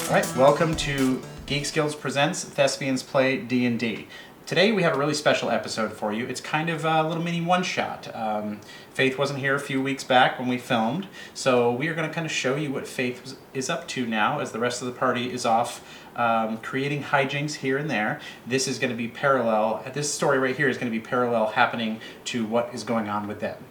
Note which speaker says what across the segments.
Speaker 1: All right, welcome to Geeks Guilds presents Thespians Play D&D. Today we have a really special episode for you. It's kind of a little mini one-shot. Faith wasn't here a few weeks back when we filmed, so we are going to kind of show you what Faith is up to now as the rest of the party is off creating hijinks here and there. This is going to be parallel, this story right here is going to be parallel happening to what is going on with them.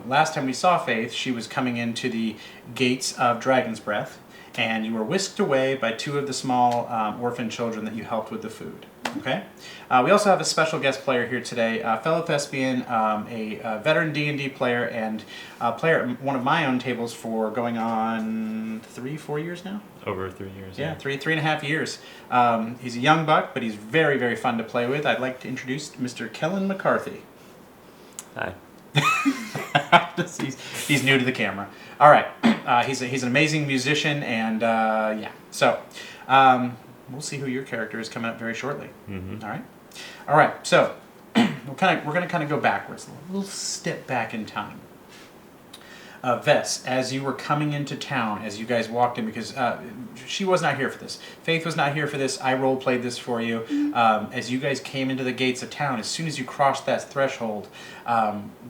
Speaker 1: Last time we saw Faith, she was coming into the gates of Dragon's Breath, and you were whisked away by two of the small orphan children that you helped with the food. Okay. We also have a special guest player here today, a fellow thespian, a veteran D&D player, and a player at one of my own tables for going on 3-4 years now?
Speaker 2: Over 3 years.
Speaker 1: Yeah, 3.5 years. He's a young buck, but he's very, very fun to play with. I'd like to introduce Mr. Kellen McCarthy.
Speaker 2: Hi.
Speaker 1: He's new to the camera. All right. He's an amazing musician, and yeah. So we'll see who your character is coming up very shortly.
Speaker 2: Mm-hmm.
Speaker 1: All right. So we're going to kind of go backwards, a little step back in time. VES, as you were coming into town, as you guys walked in, because she was not here for this. Faith was not here for this. I role-played this for you. As you guys came into the gates of town, as soon as you crossed that threshold,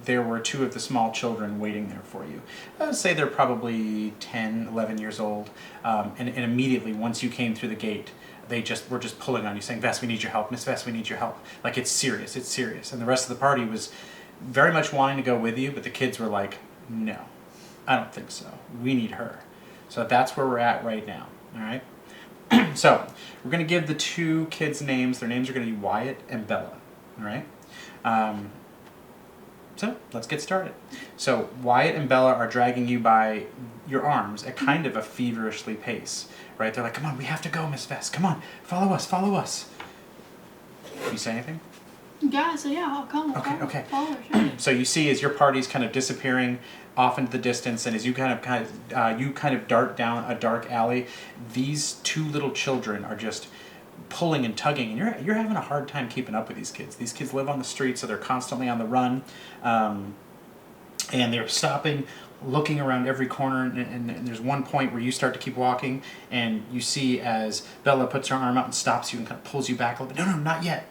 Speaker 1: there were two of the small children waiting there for you. I would say they're probably 10, 11 years old. And immediately, once you came through the gate, they were just pulling on you, saying, "Vess, we need your help. Miss Vess, we need your help." Like, it's serious, it's serious. And the rest of the party was very much wanting to go with you, but the kids were like, "No. I don't think so. We need her." So that's where we're at right now. All right. So we're going to give the two kids names. Their names are going to be Wyatt and Bella. All right. So let's get started. So Wyatt and Bella are dragging you by your arms at kind of a feverishly pace. Right. They're like, "Come on, we have to go, Miss Vess. Come on, follow us, follow us." You say anything?
Speaker 3: Yeah, so yeah, I'll come.
Speaker 1: Okay.
Speaker 3: Follow her, sure.
Speaker 1: So you see, as your party's kind of disappearing off into the distance, and as you kind of dart down a dark alley, these two little children are just pulling and tugging, and you're having a hard time keeping up with these kids. These kids live on the street, so they're constantly on the run, and they're stopping, looking around every corner, and there's one point where you start to keep walking, and you see as Bella puts her arm out and stops you and kind of pulls you back a little bit. No, not yet.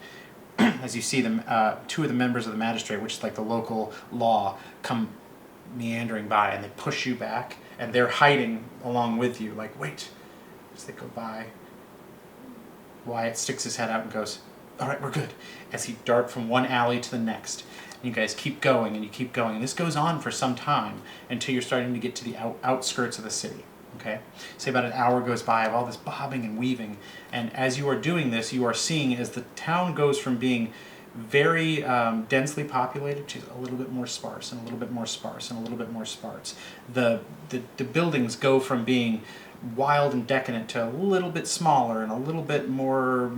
Speaker 1: As you see them, two of the members of the magistrate, which is like the local law, come meandering by, and they push you back, and they're hiding along with you, like, "Wait." As they go by, Wyatt sticks his head out and goes, "All right, we're good," as he dart from one alley to the next. And you guys keep going, and you keep going, and this goes on for some time until you're starting to get to the outskirts of the city. Okay, say about an hour goes by of all this bobbing and weaving, and as you are doing this, you are seeing as the town goes from being very densely populated to a little bit more sparse, and a little bit more sparse, and a little bit more sparse. The buildings go from being wild and decadent to a little bit smaller and a little bit more,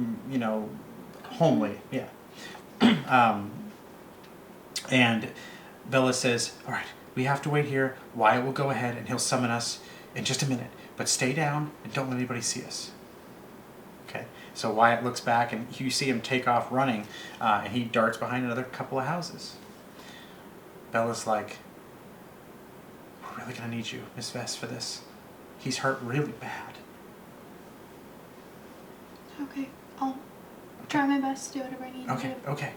Speaker 1: homely. Yeah. And Bella says, "All right, we have to wait here. Wyatt will go ahead and he'll summon us in just a minute, but stay down and don't let anybody see us." Okay, so Wyatt looks back, and you see him take off running, and he darts behind another couple of houses. Bella's like, "We're really going to need you, Miss Vess, for this. He's hurt really bad."
Speaker 3: Okay, I'll try my best to do whatever I need to do.
Speaker 1: Okay.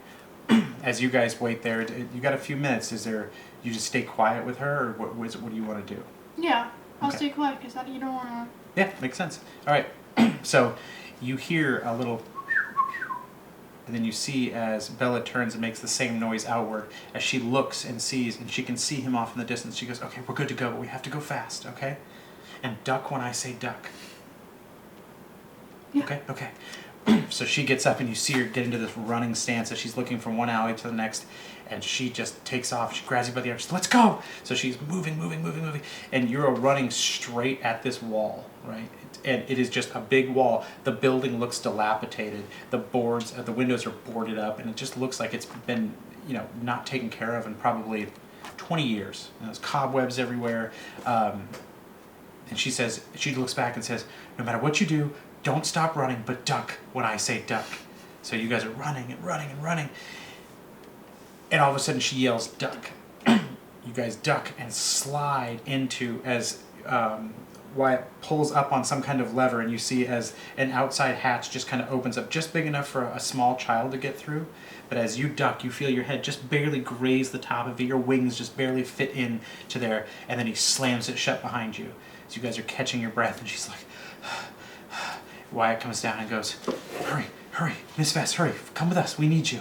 Speaker 1: As you guys wait there, you got a few minutes. You just stay quiet with her, or what do you want to do?
Speaker 3: Yeah, I'll
Speaker 1: Okay.
Speaker 3: stay quiet because you don't want to...
Speaker 1: Yeah, makes sense. All right. So you hear a little, and then you see as Bella turns and makes the same noise outward, as she looks and sees, and she can see him off in the distance. She goes, "Okay, we're good to go, but we have to go fast, okay? And duck when I say duck."
Speaker 3: Yeah.
Speaker 1: Okay. So she gets up, and you see her get into this running stance as she's looking from one alley to the next, and she just takes off. She grabs you by the arm. She's, "Let's go!" So she's moving, and you're running straight at this wall, right? And it is just a big wall. The building looks dilapidated. The windows are boarded up, and it just looks like it's been, not taken care of in probably 20 years. And there's cobwebs everywhere. And she looks back and says, "No matter what you do, don't stop running, but duck when I say duck." So you guys are running and running and running. And all of a sudden she yells, "Duck." You guys duck and slide into, as Wyatt pulls up on some kind of lever, and you see as an outside hatch just kind of opens up, just big enough for a small child to get through. But as you duck, you feel your head just barely graze the top of it. Your wings just barely fit in to there, and then he slams it shut behind you. So you guys are catching your breath, and she's like, Wyatt comes down and goes, hurry, Miss Vess, hurry, come with us, we need you.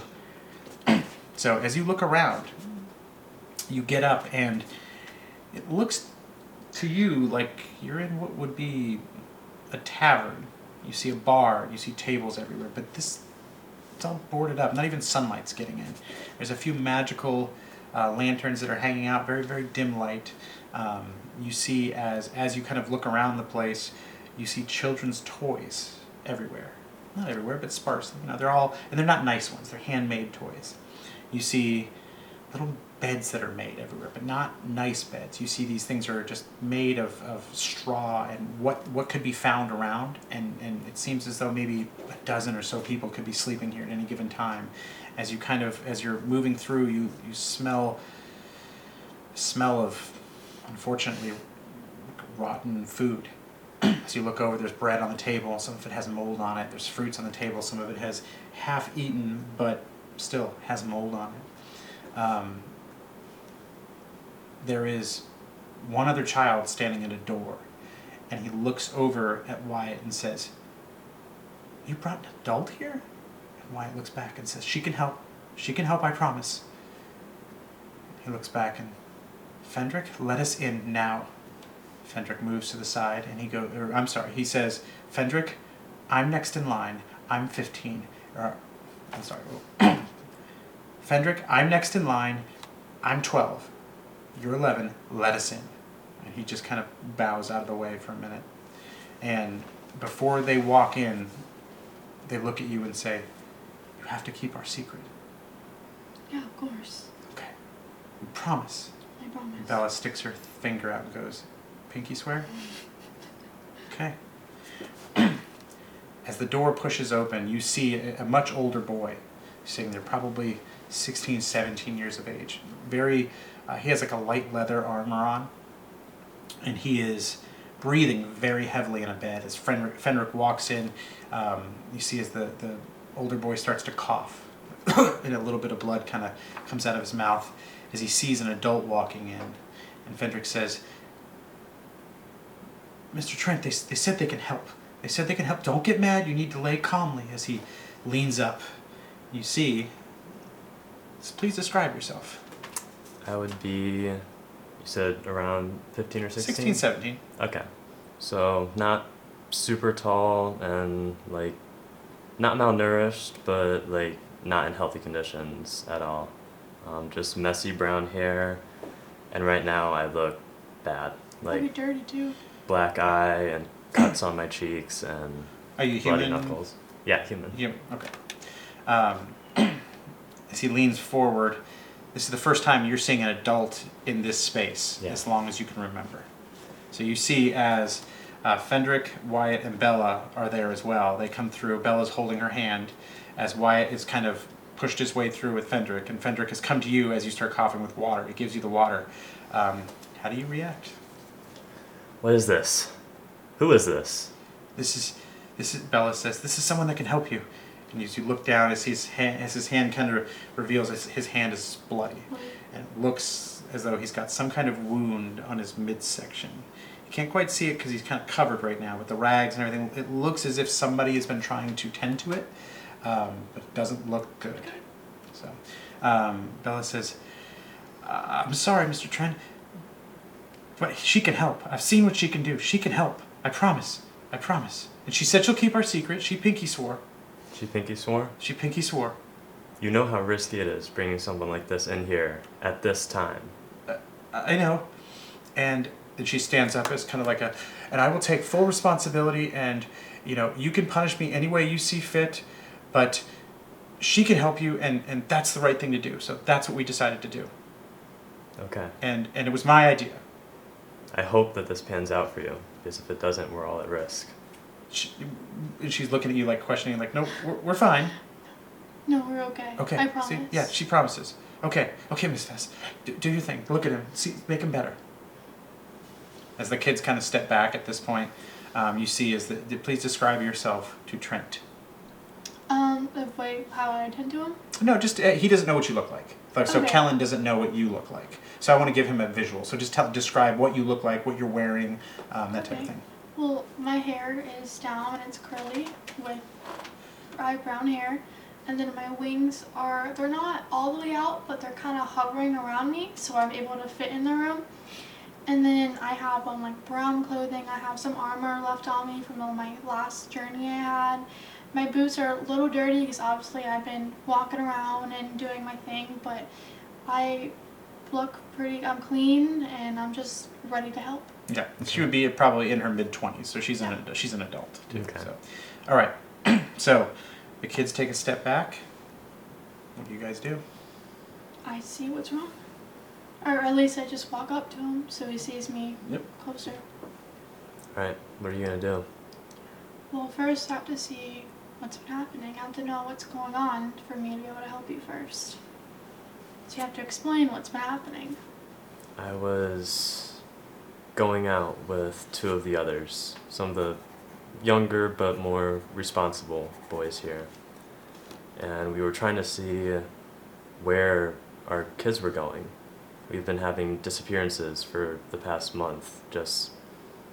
Speaker 1: So as you look around, you get up, and it looks to you like you're in what would be a tavern. You see a bar, you see tables everywhere, but it's all boarded up. Not even sunlight's getting in. There's a few magical lanterns that are hanging out, very, very dim light. You see as you kind of look around the place, you see children's toys everywhere. Not everywhere, but sparsely. They're all, and they're not nice ones. They're handmade toys. You see little beds that are made everywhere, but not nice beds. You see these things are just made of straw and what could be found around, and it seems as though maybe a dozen or so people could be sleeping here at any given time. As you're moving through, you smell of, unfortunately, rotten food. As you look over, there's bread on the table. Some of it has mold on it. There's fruits on the table. Some of it has half-eaten, but still has mold on it. There is one other child standing at a door, and he looks over at Wyatt and says, "You brought an adult here?" And Wyatt looks back and says, "She can help. She can help, I promise." He looks back and, "Fendrick, let us in now." Fendrick moves to the side, and he says, "Fendrick, I'm next in line. I'm 15. Fendrick, I'm next in line. I'm 12. You're 11. Let us in." And he just kind of bows out of the way for a minute. And before they walk in, they look at you and say, "You have to keep our secret."
Speaker 3: Yeah, of course.
Speaker 1: "Okay. We promise."
Speaker 3: I promise.
Speaker 1: Bella sticks her finger out and goes, "Pinky swear?" "Okay." As the door pushes open, you see a much older boy sitting there, probably 16, 17 years of age. He has like a light leather armor on, and he is breathing very heavily in a bed. As Fenric walks in, you see as the older boy starts to cough, and a little bit of blood kind of comes out of his mouth as he sees an adult walking in. And Fenric says, "Mr. Trent, they said they can help. They said they can help. Don't get mad. You need to lay calmly." As he leans up, you see, please describe yourself.
Speaker 2: I would be, you said around 15 or 16?
Speaker 1: 16, 17.
Speaker 2: Okay. So not super tall and like not malnourished, but like not in healthy conditions at all. Just messy brown hair, and right now I look bad.
Speaker 3: Pretty
Speaker 2: Like
Speaker 3: dirty too.
Speaker 2: black eye and cuts on my cheeks and
Speaker 1: Are you
Speaker 2: bloody
Speaker 1: human?
Speaker 2: knuckles. Yeah, human.
Speaker 1: Human. Okay. As he leans forward, this is the first time you're seeing an adult in this space,
Speaker 2: Yeah.
Speaker 1: as long as you can remember. So you see as Fendrick, Wyatt, and Bella are there as well. They come through. Bella's holding her hand as Wyatt is kind of pushed his way through with Fendrick, and Fendrick has come to you as you start coughing with water. He gives you the water. How do you react?
Speaker 2: What is this? Who is this?
Speaker 1: This is Bella says, "This is someone that can help you." And as you look down, as his hand kind of reveals, his hand is bloody, and it looks as though he's got some kind of wound on his midsection. You can't quite see it because he's kind of covered right now with the rags and everything. It looks as if somebody has been trying to tend to it, but it doesn't look good. So Bella says, "I'm sorry, Mr. Trent, but she can help. I've seen what she can do. She can help. I promise. I promise." And she said she'll keep our secret. She pinky swore.
Speaker 2: She pinky swore?
Speaker 1: She pinky swore.
Speaker 2: You know how risky it is bringing someone like this in here at this time.
Speaker 1: I know. And then she stands up as kind of like and I will take full responsibility, and you can punish me any way you see fit, but she can help you, and that's the right thing to do. So that's what we decided to do.
Speaker 2: Okay.
Speaker 1: And it was my idea.
Speaker 2: I hope that this pans out for you, because if it doesn't, we're all at risk.
Speaker 1: She's looking at you like questioning, like, "No, we're fine."
Speaker 3: No, we're okay.
Speaker 1: Okay.
Speaker 3: I promise.
Speaker 1: See? Yeah, she promises. Okay, Miss Vess. Do your thing. Look at him. See, make him better. As the kids kind of step back at this point, you see please describe yourself to Trent.
Speaker 3: How I attend to him?
Speaker 1: No, just he doesn't know what you look like. So
Speaker 3: Okay.
Speaker 1: Kellen doesn't know what you look like. So I want to give him a visual. So just describe what you look like, what you're wearing, that type of thing.
Speaker 3: Well, my hair is down and it's curly with bright brown hair. And then my wings they're not all the way out, but they're kind of hovering around me, so I'm able to fit in the room. And then I have on like brown clothing. I have some armor left on me from my last journey I had. My boots are a little dirty because obviously I've been walking around and doing my thing, but I look I'm clean and I'm just ready to help.
Speaker 1: Yeah, she would be probably in her mid-20s, so she's an adult too.
Speaker 2: Okay.
Speaker 1: So, all right. So the kids take a step back. What do you guys do?
Speaker 3: I see what's wrong. Or at least I just walk up to him so he sees me closer.
Speaker 2: Alright, what are you gonna do?
Speaker 3: Well, first I have to see what's been happening. I have to know what's going on for me to be able to help you first. So you have to explain what's been happening.
Speaker 2: I was going out with two of the others, some of the younger but more responsible boys here. And we were trying to see where our kids were going. We've been having disappearances for the past month, just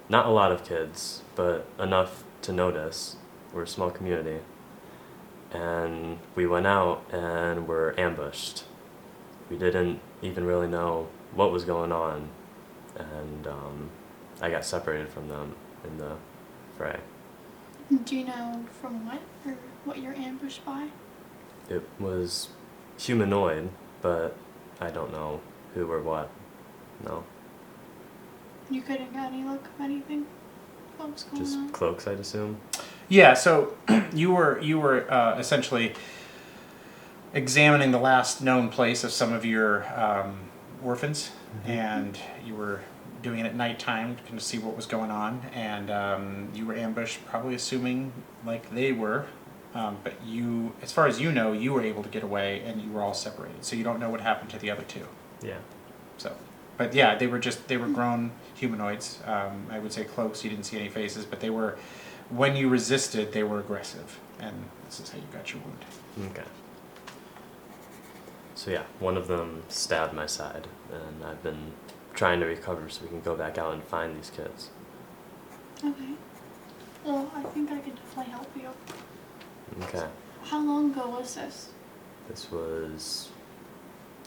Speaker 2: not a lot of kids, but enough to notice. We're a small community. And we went out and were ambushed. We didn't even really know what was going on, and I got separated from them in the fray.
Speaker 3: Do you know from what or what you're ambushed by?
Speaker 2: It was humanoid, but I don't know who or what. No.
Speaker 3: You couldn't get any look of anything? What was going
Speaker 2: Just
Speaker 3: on?
Speaker 2: cloaks, I'd assume.
Speaker 1: Yeah. So you were essentially examining the last known place of some of your orphans, and you were doing it at nighttime to see what was going on, and you were ambushed, probably assuming like they were, but you, as far as you know, you were able to get away, and you were all separated, so you don't know what happened to the other two.
Speaker 2: Yeah.
Speaker 1: So, but yeah, they were grown humanoids. I would say cloaks. You didn't see any faces, but they were. When you resisted, they were aggressive, and this is how you got your wound.
Speaker 2: Okay. So yeah, one of them stabbed my side, and I've been trying to recover so we can go back out and find these kids.
Speaker 3: Okay. Well, I think I could definitely help you.
Speaker 2: Okay.
Speaker 3: How long ago was this?
Speaker 2: This was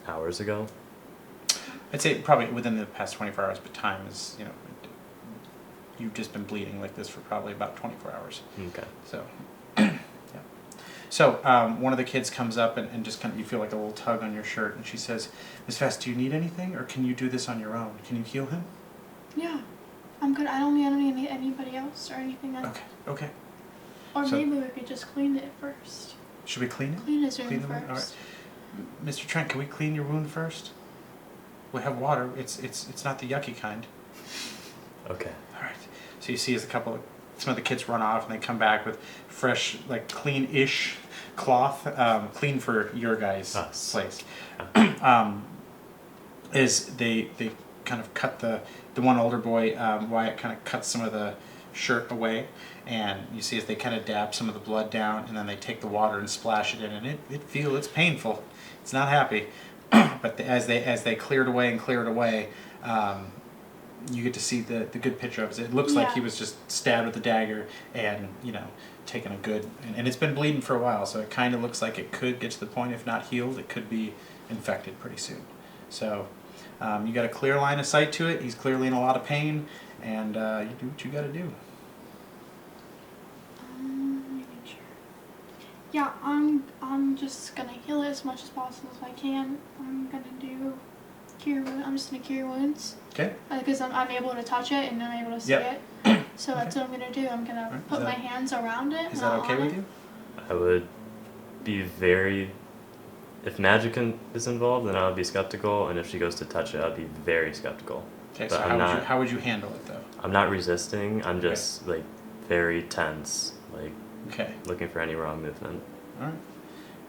Speaker 2: hours ago.
Speaker 1: I'd say probably within the past 24 hours, but time is, you've just been bleeding like this for probably about 24 hours.
Speaker 2: Okay.
Speaker 1: So, yeah. So, one of the kids comes up and just kind of, you feel like a little tug on your shirt, and she says, "Miss Vest, do you need anything, or can you do this on your own? Can you heal him?"
Speaker 3: Yeah. I'm good. I don't need anybody else or anything else.
Speaker 1: Okay.
Speaker 3: Or
Speaker 1: So-
Speaker 3: maybe we could just clean it first.
Speaker 1: Should we clean it?
Speaker 3: Clean his
Speaker 1: Clean
Speaker 3: room
Speaker 1: the wound? All right.
Speaker 3: first.
Speaker 1: Mr. Trent, can we clean your wound first? We have water. It's not the yucky kind.
Speaker 2: Okay.
Speaker 1: All right. So you see as some of the kids run off, and they come back with fresh, like clean-ish cloth, clean for your guys' place. Is they kind of cut the one older boy, Wyatt, kind of cuts some of the shirt away, and you see as they kind of dab some of the blood down, and then they take the water and splash it in, and it's painful. It's not happy, but as they clear it away, you get to see the good picture of it. It looks like he was just stabbed with a dagger and, taken a good... And it's been bleeding for a while, so it kind of looks like it could get to the point, if not healed, it could be infected pretty soon. So you got a clear line of sight to it. He's clearly in a lot of pain, and you do what you got to do.
Speaker 3: Let me make sure. Yeah, I'm just gonna heal it as much as possible as I can. I'm gonna do cure wounds. I'm just gonna cure wounds.
Speaker 1: Okay.
Speaker 3: Because I'm able to touch it and I'm able to see
Speaker 1: Yep.
Speaker 3: it. So that's what I'm gonna do. I'm gonna
Speaker 1: Right.
Speaker 3: put my hands around it.
Speaker 1: Is
Speaker 3: not
Speaker 1: that okay
Speaker 3: on
Speaker 1: with
Speaker 3: it.
Speaker 1: you?
Speaker 2: I would be if magic is involved, then I would be skeptical, and if she goes to touch it, I'd be very skeptical.
Speaker 1: Okay,
Speaker 2: But
Speaker 1: so how would you handle it, though?
Speaker 2: I'm not resisting, I'm just, very tense,
Speaker 1: Okay.
Speaker 2: looking for any wrong movement.
Speaker 1: All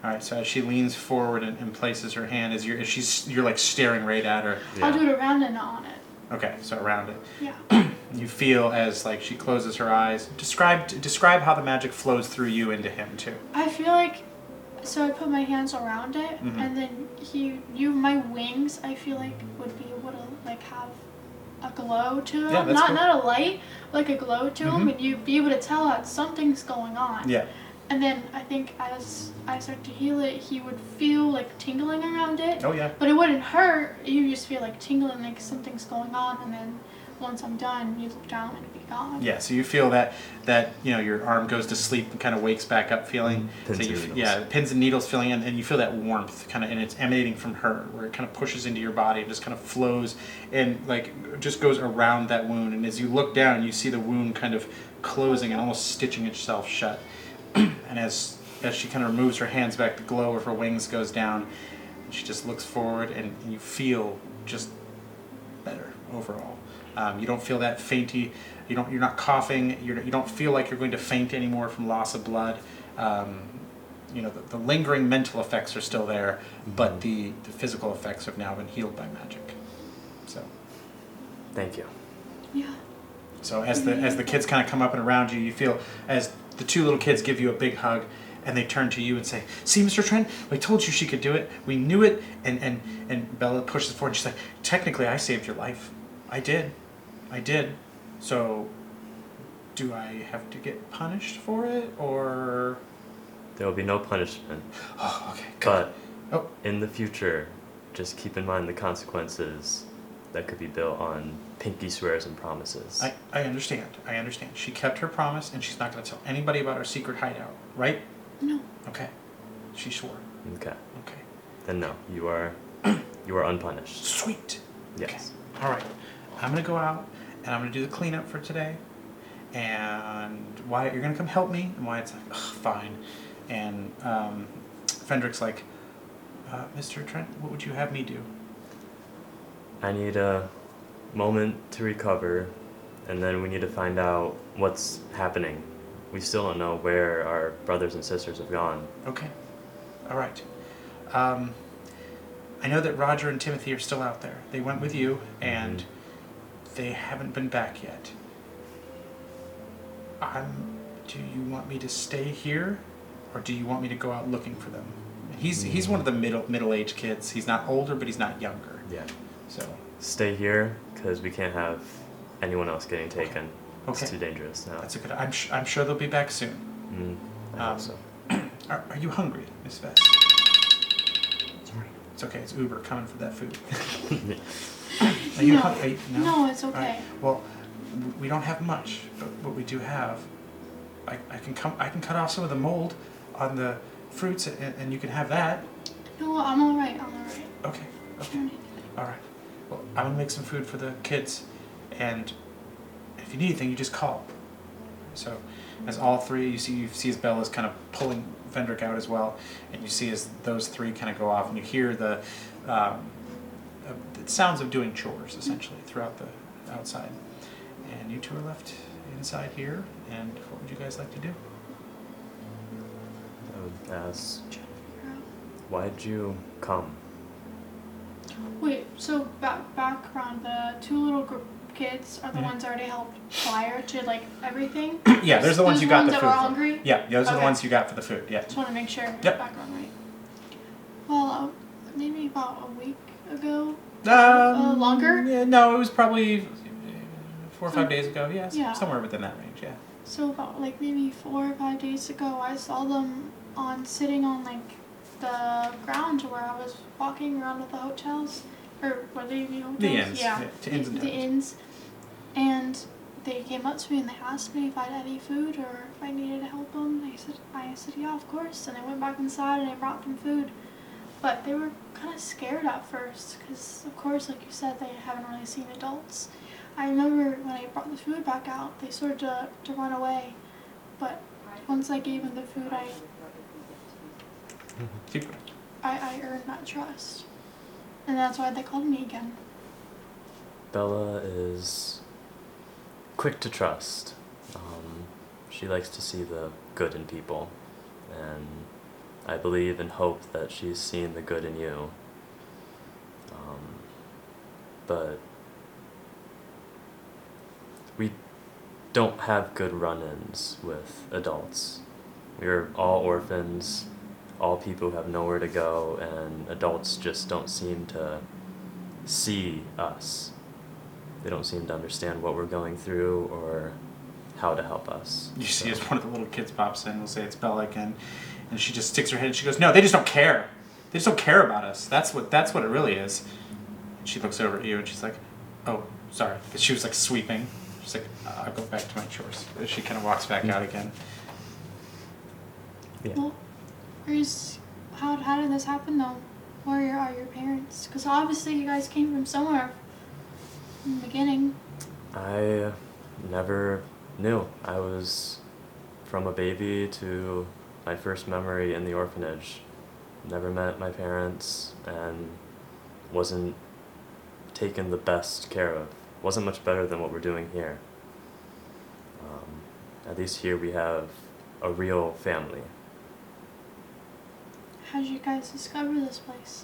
Speaker 1: right. So as she leans forward and places her hand, you're staring right at her.
Speaker 3: I'll do it around and not on it.
Speaker 1: Okay, so around it.
Speaker 3: Yeah.
Speaker 1: You feel as like she closes her eyes. Describe how the magic flows through you into him too.
Speaker 3: I feel like, so I put my hands around it,
Speaker 1: Mhm.
Speaker 3: and then my wings, I feel like would be able to like have a glow to them.
Speaker 1: Yeah, that's
Speaker 3: not
Speaker 1: cool.
Speaker 3: not a light, like a glow to them,
Speaker 1: Mhm.
Speaker 3: and you'd be able to tell that something's going on.
Speaker 1: Yeah.
Speaker 3: And then I think as I start to heal it, he would feel like tingling around it.
Speaker 1: Oh yeah.
Speaker 3: But it wouldn't hurt. You just feel like tingling, like something's going on, and then once I'm done, you look down and it'd be gone.
Speaker 1: Yeah, so you feel that your arm goes to sleep and kind of wakes back up feeling.
Speaker 2: Pins
Speaker 1: so
Speaker 2: and
Speaker 1: you,
Speaker 2: needles.
Speaker 1: yeah, pins and needles feeling, and you feel that warmth kind of, and it's emanating from her, where it kind of pushes into your body and just kind of flows and like just goes around that wound. And as you look down, you see the wound kind of closing and almost stitching itself shut. And as she kind of removes her hands back, the glow of her wings goes down, and she just looks forward, and you feel just better overall. You don't feel that fainty. You're not coughing. You don't feel like you're going to faint anymore from loss of blood. The lingering mental effects are still there, but the physical effects have now been healed by magic. So.
Speaker 2: Thank you.
Speaker 3: Yeah.
Speaker 1: So as the kids kind of come up and around you, you feel as the two little kids give you a big hug, and they turn to you and say, "See, Mr. Trent, we told you she could do it. We knew it." And Bella pushes forward. And she's like, "Technically, I saved your life. I did. So, do I have to get punished for it, or?"
Speaker 2: There will be no punishment.
Speaker 1: Oh, okay. Good.
Speaker 2: But in the future, just keep in mind the consequences that could be built on pinky swears and promises.
Speaker 1: I understand. She kept her promise, and she's not going to tell anybody about her secret hideout, right?
Speaker 3: No.
Speaker 1: Okay. She swore.
Speaker 2: Okay.
Speaker 1: Okay.
Speaker 2: Then no, you are unpunished.
Speaker 1: Sweet.
Speaker 2: Yes.
Speaker 1: Okay. All right. I'm going to go out, and I'm going to do the cleanup for today. And Wyatt, you're going to come help me? And Wyatt's like, ugh, fine. And Fendrick's like, Mr. Trent, what would you have me do?
Speaker 2: I need a moment to recover, and then we need to find out what's happening. We still don't know where our brothers and sisters have gone.
Speaker 1: Okay. All right. I know that Roger and Timothy are still out there. They went with you, and they haven't been back yet. Do you want me to stay here, or do you want me to go out looking for them? He's one of the middle-aged kids. He's not older, but he's not younger.
Speaker 2: Yeah.
Speaker 1: So
Speaker 2: stay here, because we can't have anyone else getting taken.
Speaker 1: Okay.
Speaker 2: It's too dangerous now.
Speaker 1: That's a good. I'm sure they'll be back soon.
Speaker 2: I hope so.
Speaker 1: Are you hungry, Miss Vess? Sorry. It's okay. It's Uber coming for that food. Are you hungry?
Speaker 3: No, it's okay.
Speaker 1: All right. Well, we don't have much, but what we do have, I can cut off some of the mold on the fruits, and you can have that.
Speaker 3: No, I'm all right.
Speaker 1: Okay.
Speaker 3: I don't need
Speaker 1: All right. Well, I'm gonna make some food for the kids, and if you need anything, you just call. So, as all three, you see as Bella's kind of pulling Vendrick out as well, and you see as those three kind of go off, and you hear the sounds of doing chores essentially throughout the outside, and you two are left inside here. And what would you guys like to do?
Speaker 2: I would ask, why'd you come?
Speaker 3: Wait, so background, the two little kids are the ones I already helped prior to like everything?
Speaker 1: Yeah, there's the ones you got the
Speaker 3: that
Speaker 1: food
Speaker 3: were
Speaker 1: for.
Speaker 3: hungry?
Speaker 1: Yeah, those are the
Speaker 3: Okay.
Speaker 1: ones you got for the food. Yeah.
Speaker 3: Just want to make sure.
Speaker 1: Yep.
Speaker 3: Background right. Well, maybe about a week ago. Longer?
Speaker 1: Yeah, no, it was probably 4 or 5 days ago. Yeah,
Speaker 3: Yeah.
Speaker 1: somewhere within that range. Yeah.
Speaker 3: So about like maybe 4 or 5 days ago, I saw them sitting on like the ground where I was walking around with the hotels, or were they the hotels?
Speaker 1: The inns.
Speaker 3: Yeah,
Speaker 1: To inns and
Speaker 3: the
Speaker 1: towns.
Speaker 3: inns. And they came up to me and they asked me if I had any food or if I needed to help them. I said yeah, of course. And I went back inside and I brought them food. But they were kind of scared at first because, of course, like you said, they haven't really seen adults. I remember when I brought the food back out, they started to run away. But once I gave them the food, I earned that trust. And that's why they called me again.
Speaker 2: Bella is quick to trust. She likes to see the good in people, and I believe and hope that she's seen the good in you. But don't have good run-ins with adults. We're all orphans, all people who have nowhere to go, and adults just don't seem to see us. They don't seem to understand what we're going through or how to help us.
Speaker 1: You see as one of the little kids pops in, we'll say it's Bella again, and she just sticks her head and she goes, "No, they just don't care. They just don't care about us. That's what it really is." And she looks over at you and she's like, "Oh, sorry." Because she was like sweeping. She's like, "I'll go back to my chores." She kind of walks back out again.
Speaker 2: Yeah.
Speaker 3: Well, how did this happen though? Where are your parents? Because obviously you guys came from somewhere in the beginning.
Speaker 2: I never knew. I was from a baby to my first memory in the orphanage. Never met my parents and wasn't taken the best care of. Wasn't much better than what we're doing here. At least here we have a real family.
Speaker 3: How did you guys discover this place?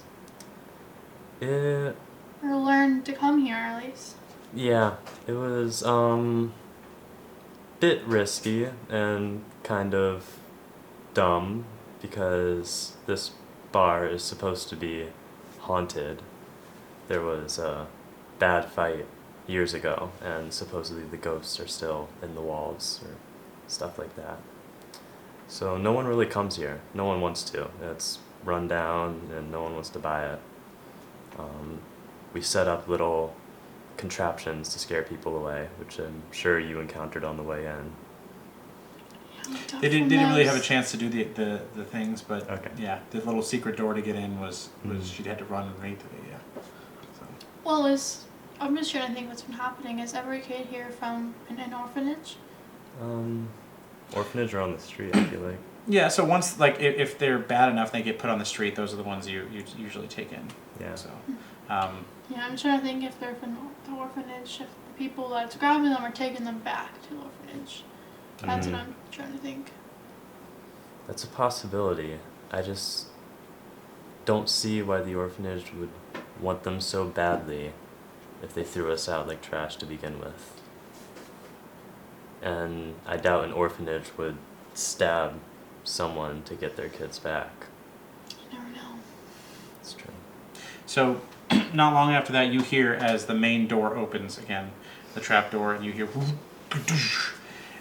Speaker 2: It,
Speaker 3: Or learn to come here at least?
Speaker 2: yeah, it was bit risky and kind of dumb because this bar is supposed to be haunted. There was a bad fight years ago, and supposedly the ghosts are still in the walls or stuff like that. So no one really comes here. No one wants to. It's run down and no one wants to buy it. We set up little contraptions to scare people away, which I'm sure you encountered on the way in.
Speaker 1: They didn't really have a chance to do the things, but
Speaker 2: Okay.
Speaker 1: yeah, the little secret door to get in was she'd had to run underneath of it. Yeah. So.
Speaker 3: Well, I'm just trying to think what's been happening. Is every kid here from an orphanage?
Speaker 2: Orphanage or on the street, I feel like.
Speaker 1: Yeah, so once, like, if they're bad enough, they get put on the street. Those are the ones you usually take in.
Speaker 2: Yeah.
Speaker 1: So,
Speaker 3: Yeah, I'm trying to think if they're from the orphanage, if the people that's grabbing them are taking them back to the orphanage. That's what I'm trying to think.
Speaker 2: That's a possibility. I just don't see why the orphanage would want them so badly if they threw us out like trash to begin with. And I doubt an orphanage would stab someone to get their kids back.
Speaker 3: You never know.
Speaker 2: It's true.
Speaker 1: so not long after that, you hear as the main door opens again, the trap door, and you hear,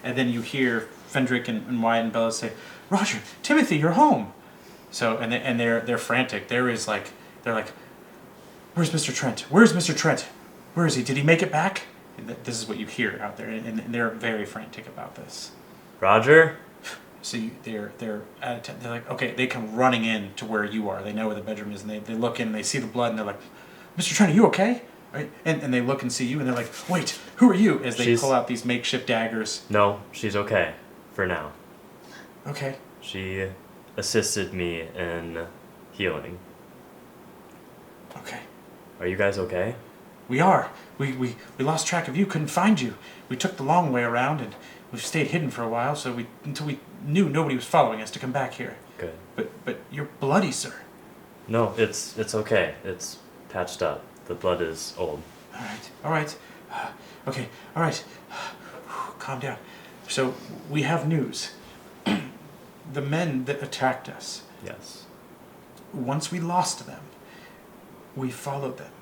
Speaker 1: and then you hear Fendrick and Wyatt and Bella say, "Roger, Timothy, you're home." So and they're frantic. They're like, "Where's Mr. Trent? Where's Mr. Trent? Where is he? Did he make it back?" And this is what you hear out there, and they're very frantic about this.
Speaker 2: Roger?
Speaker 1: So they're like, okay, they come running in to where you are. They know where the bedroom is, and they look in and they see the blood, and they're like, "Mr. Trent, are you okay?" Right? And they look and see you, and they're like, "Wait, who are you?" As they pull out these makeshift daggers.
Speaker 2: No, she's okay. For now.
Speaker 1: Okay.
Speaker 2: She assisted me in healing.
Speaker 1: Okay.
Speaker 2: Are you guys okay?
Speaker 1: We are. We lost track of you, couldn't find you. We took the long way around, and we've stayed hidden for a while, until we knew nobody was following us to come back here.
Speaker 2: Good.
Speaker 1: But you're bloody, sir.
Speaker 2: No, it's okay. It's patched up. The blood is old.
Speaker 1: All right. Okay, all right. Calm down. So, we have news. The men that attacked us,
Speaker 2: Yes.
Speaker 1: once we lost them, we followed them.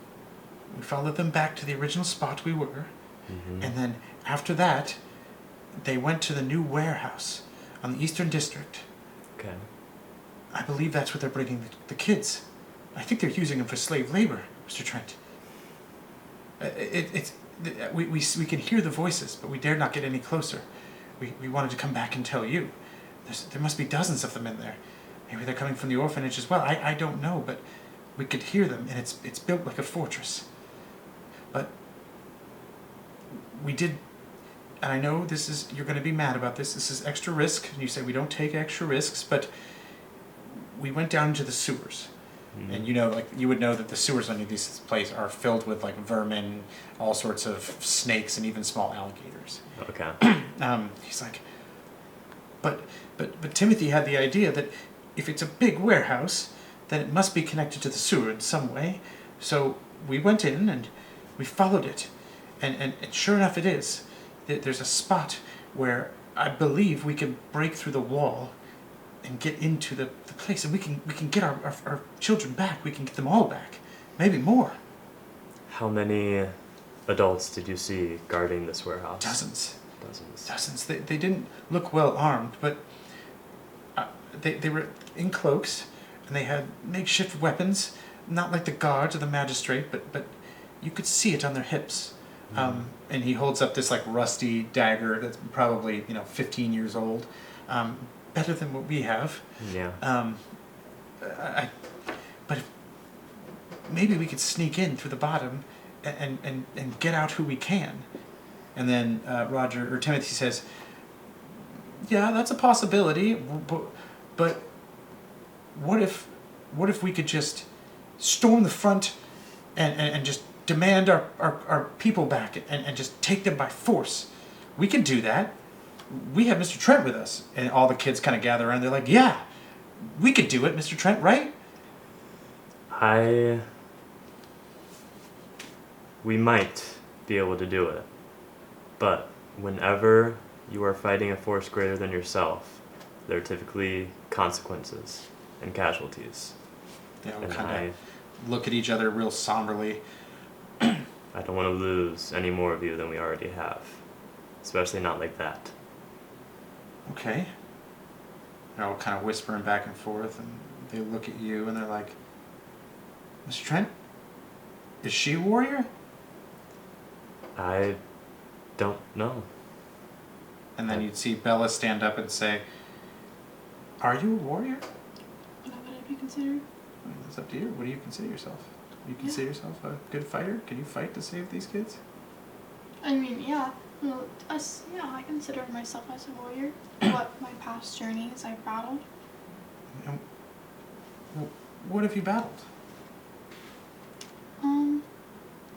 Speaker 1: We followed them back to the original spot we were, and then after that, they went to the new warehouse on the Eastern District.
Speaker 2: Okay.
Speaker 1: I believe that's where they're bringing the kids. I think they're using them for slave labor, Mr. Trent. We can hear the voices, but we dare not get any closer. We wanted to come back and tell you. There must be dozens of them in there. Maybe they're coming from the orphanage as well. I don't know, but we could hear them, and it's built like a fortress. But we did, and I know you're going to be mad about this. This is extra risk, and you say we don't take extra risks, but we went down into the sewers. And you would know that the sewers under this place are filled with like vermin, all sorts of snakes, and even small alligators.
Speaker 2: Okay.
Speaker 1: He's like, but Timothy had the idea that if it's a big warehouse, then it must be connected to the sewer in some way. So we went in and we followed it, and sure enough, it is. there's a spot where I believe we can break through the wall and get into the place, and we can get our children back. We can get them all back, maybe more.
Speaker 2: How many adults did you see guarding this warehouse?
Speaker 1: Dozens.
Speaker 2: Dozens.
Speaker 1: They didn't look well armed, but they were in cloaks, and they had makeshift weapons, not like the guards or the magistrate, but you could see it on their hips. And he holds up this like rusty dagger that's probably 15 years old, better than what we have.
Speaker 2: Yeah.
Speaker 1: But if maybe we could sneak in through the bottom and get out who we can. And then Timothy says, "Yeah, that's a possibility. But what if we could just storm the front and just demand our people back and just take them by force? We can do that. We have Mr. Trent with us." And all the kids kind of gather around. They're like, "Yeah, we could do it, Mr. Trent, right?"
Speaker 2: We might be able to do it. But whenever you are fighting a force greater than yourself, there are typically consequences and casualties.
Speaker 1: They all
Speaker 2: And
Speaker 1: kind of look at each other real somberly.
Speaker 2: I don't want to lose any more of you than we already have. Especially not like that.
Speaker 1: Okay. They're all kind of whispering back and forth, and they look at you and they're like, "Mr. Trent, is she a warrior?"
Speaker 2: I don't know.
Speaker 1: And then you'd see Bella stand up and say, "Are you a warrior?"
Speaker 3: What would I be considered?
Speaker 1: I mean, it's up to you. What do you consider yourself? Do you consider yourself a good fighter? Can you fight to save these kids?
Speaker 3: I mean, yeah. Well, I consider myself as a warrior. What my past journeys I've battled.
Speaker 1: And what have you battled?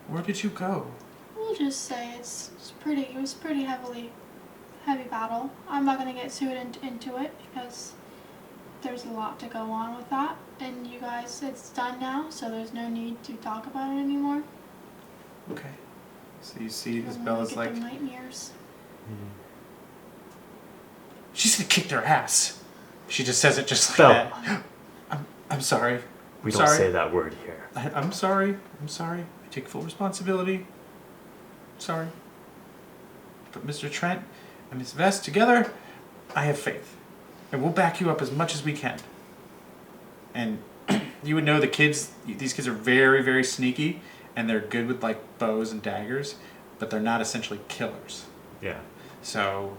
Speaker 1: Where did you go?
Speaker 3: We'll just say it was pretty heavy battle. I'm not gonna get too into it because there's a lot to go on with that. And you guys, it's done now, so there's no need to talk about it anymore.
Speaker 1: Okay. So you see as
Speaker 3: I'm
Speaker 1: Bella's
Speaker 3: gonna
Speaker 1: like,
Speaker 3: get the nightmares.
Speaker 1: she's gonna kick their ass. She just says it just like
Speaker 2: Bella.
Speaker 1: that. I'm sorry.
Speaker 2: We
Speaker 1: I'm
Speaker 2: don't
Speaker 1: sorry.
Speaker 2: say that word here.
Speaker 1: I'm sorry. I take full responsibility. Sorry. But Mr. Trent and Miss VES together, I have faith. And we'll back you up as much as we can. And you would know these kids are very, very sneaky, and they're good with like bows and daggers, but they're not essentially killers.
Speaker 2: Yeah.
Speaker 1: So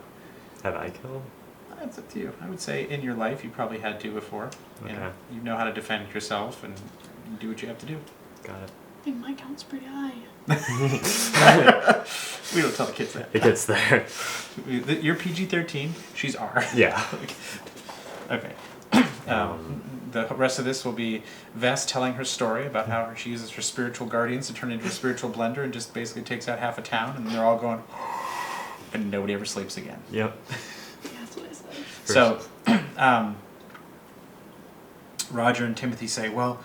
Speaker 2: Have I killed?
Speaker 1: that's up to you. I would say in your life you probably had to before.
Speaker 2: Okay.
Speaker 1: You know how to defend yourself and do what you have to do.
Speaker 2: Got it.
Speaker 3: I think my count's pretty high.
Speaker 1: We don't tell the kids that.
Speaker 2: It gets there.
Speaker 1: You're PG-13. She's R.
Speaker 2: Yeah.
Speaker 1: Okay. The rest of this will be VES telling her story about how she uses her spiritual guardians to turn into a spiritual blender and just basically takes out half a town, and they're all going, and nobody ever sleeps again.
Speaker 2: Yep.
Speaker 3: Yeah, that's what I said.
Speaker 1: So, Roger and Timothy say, "Well,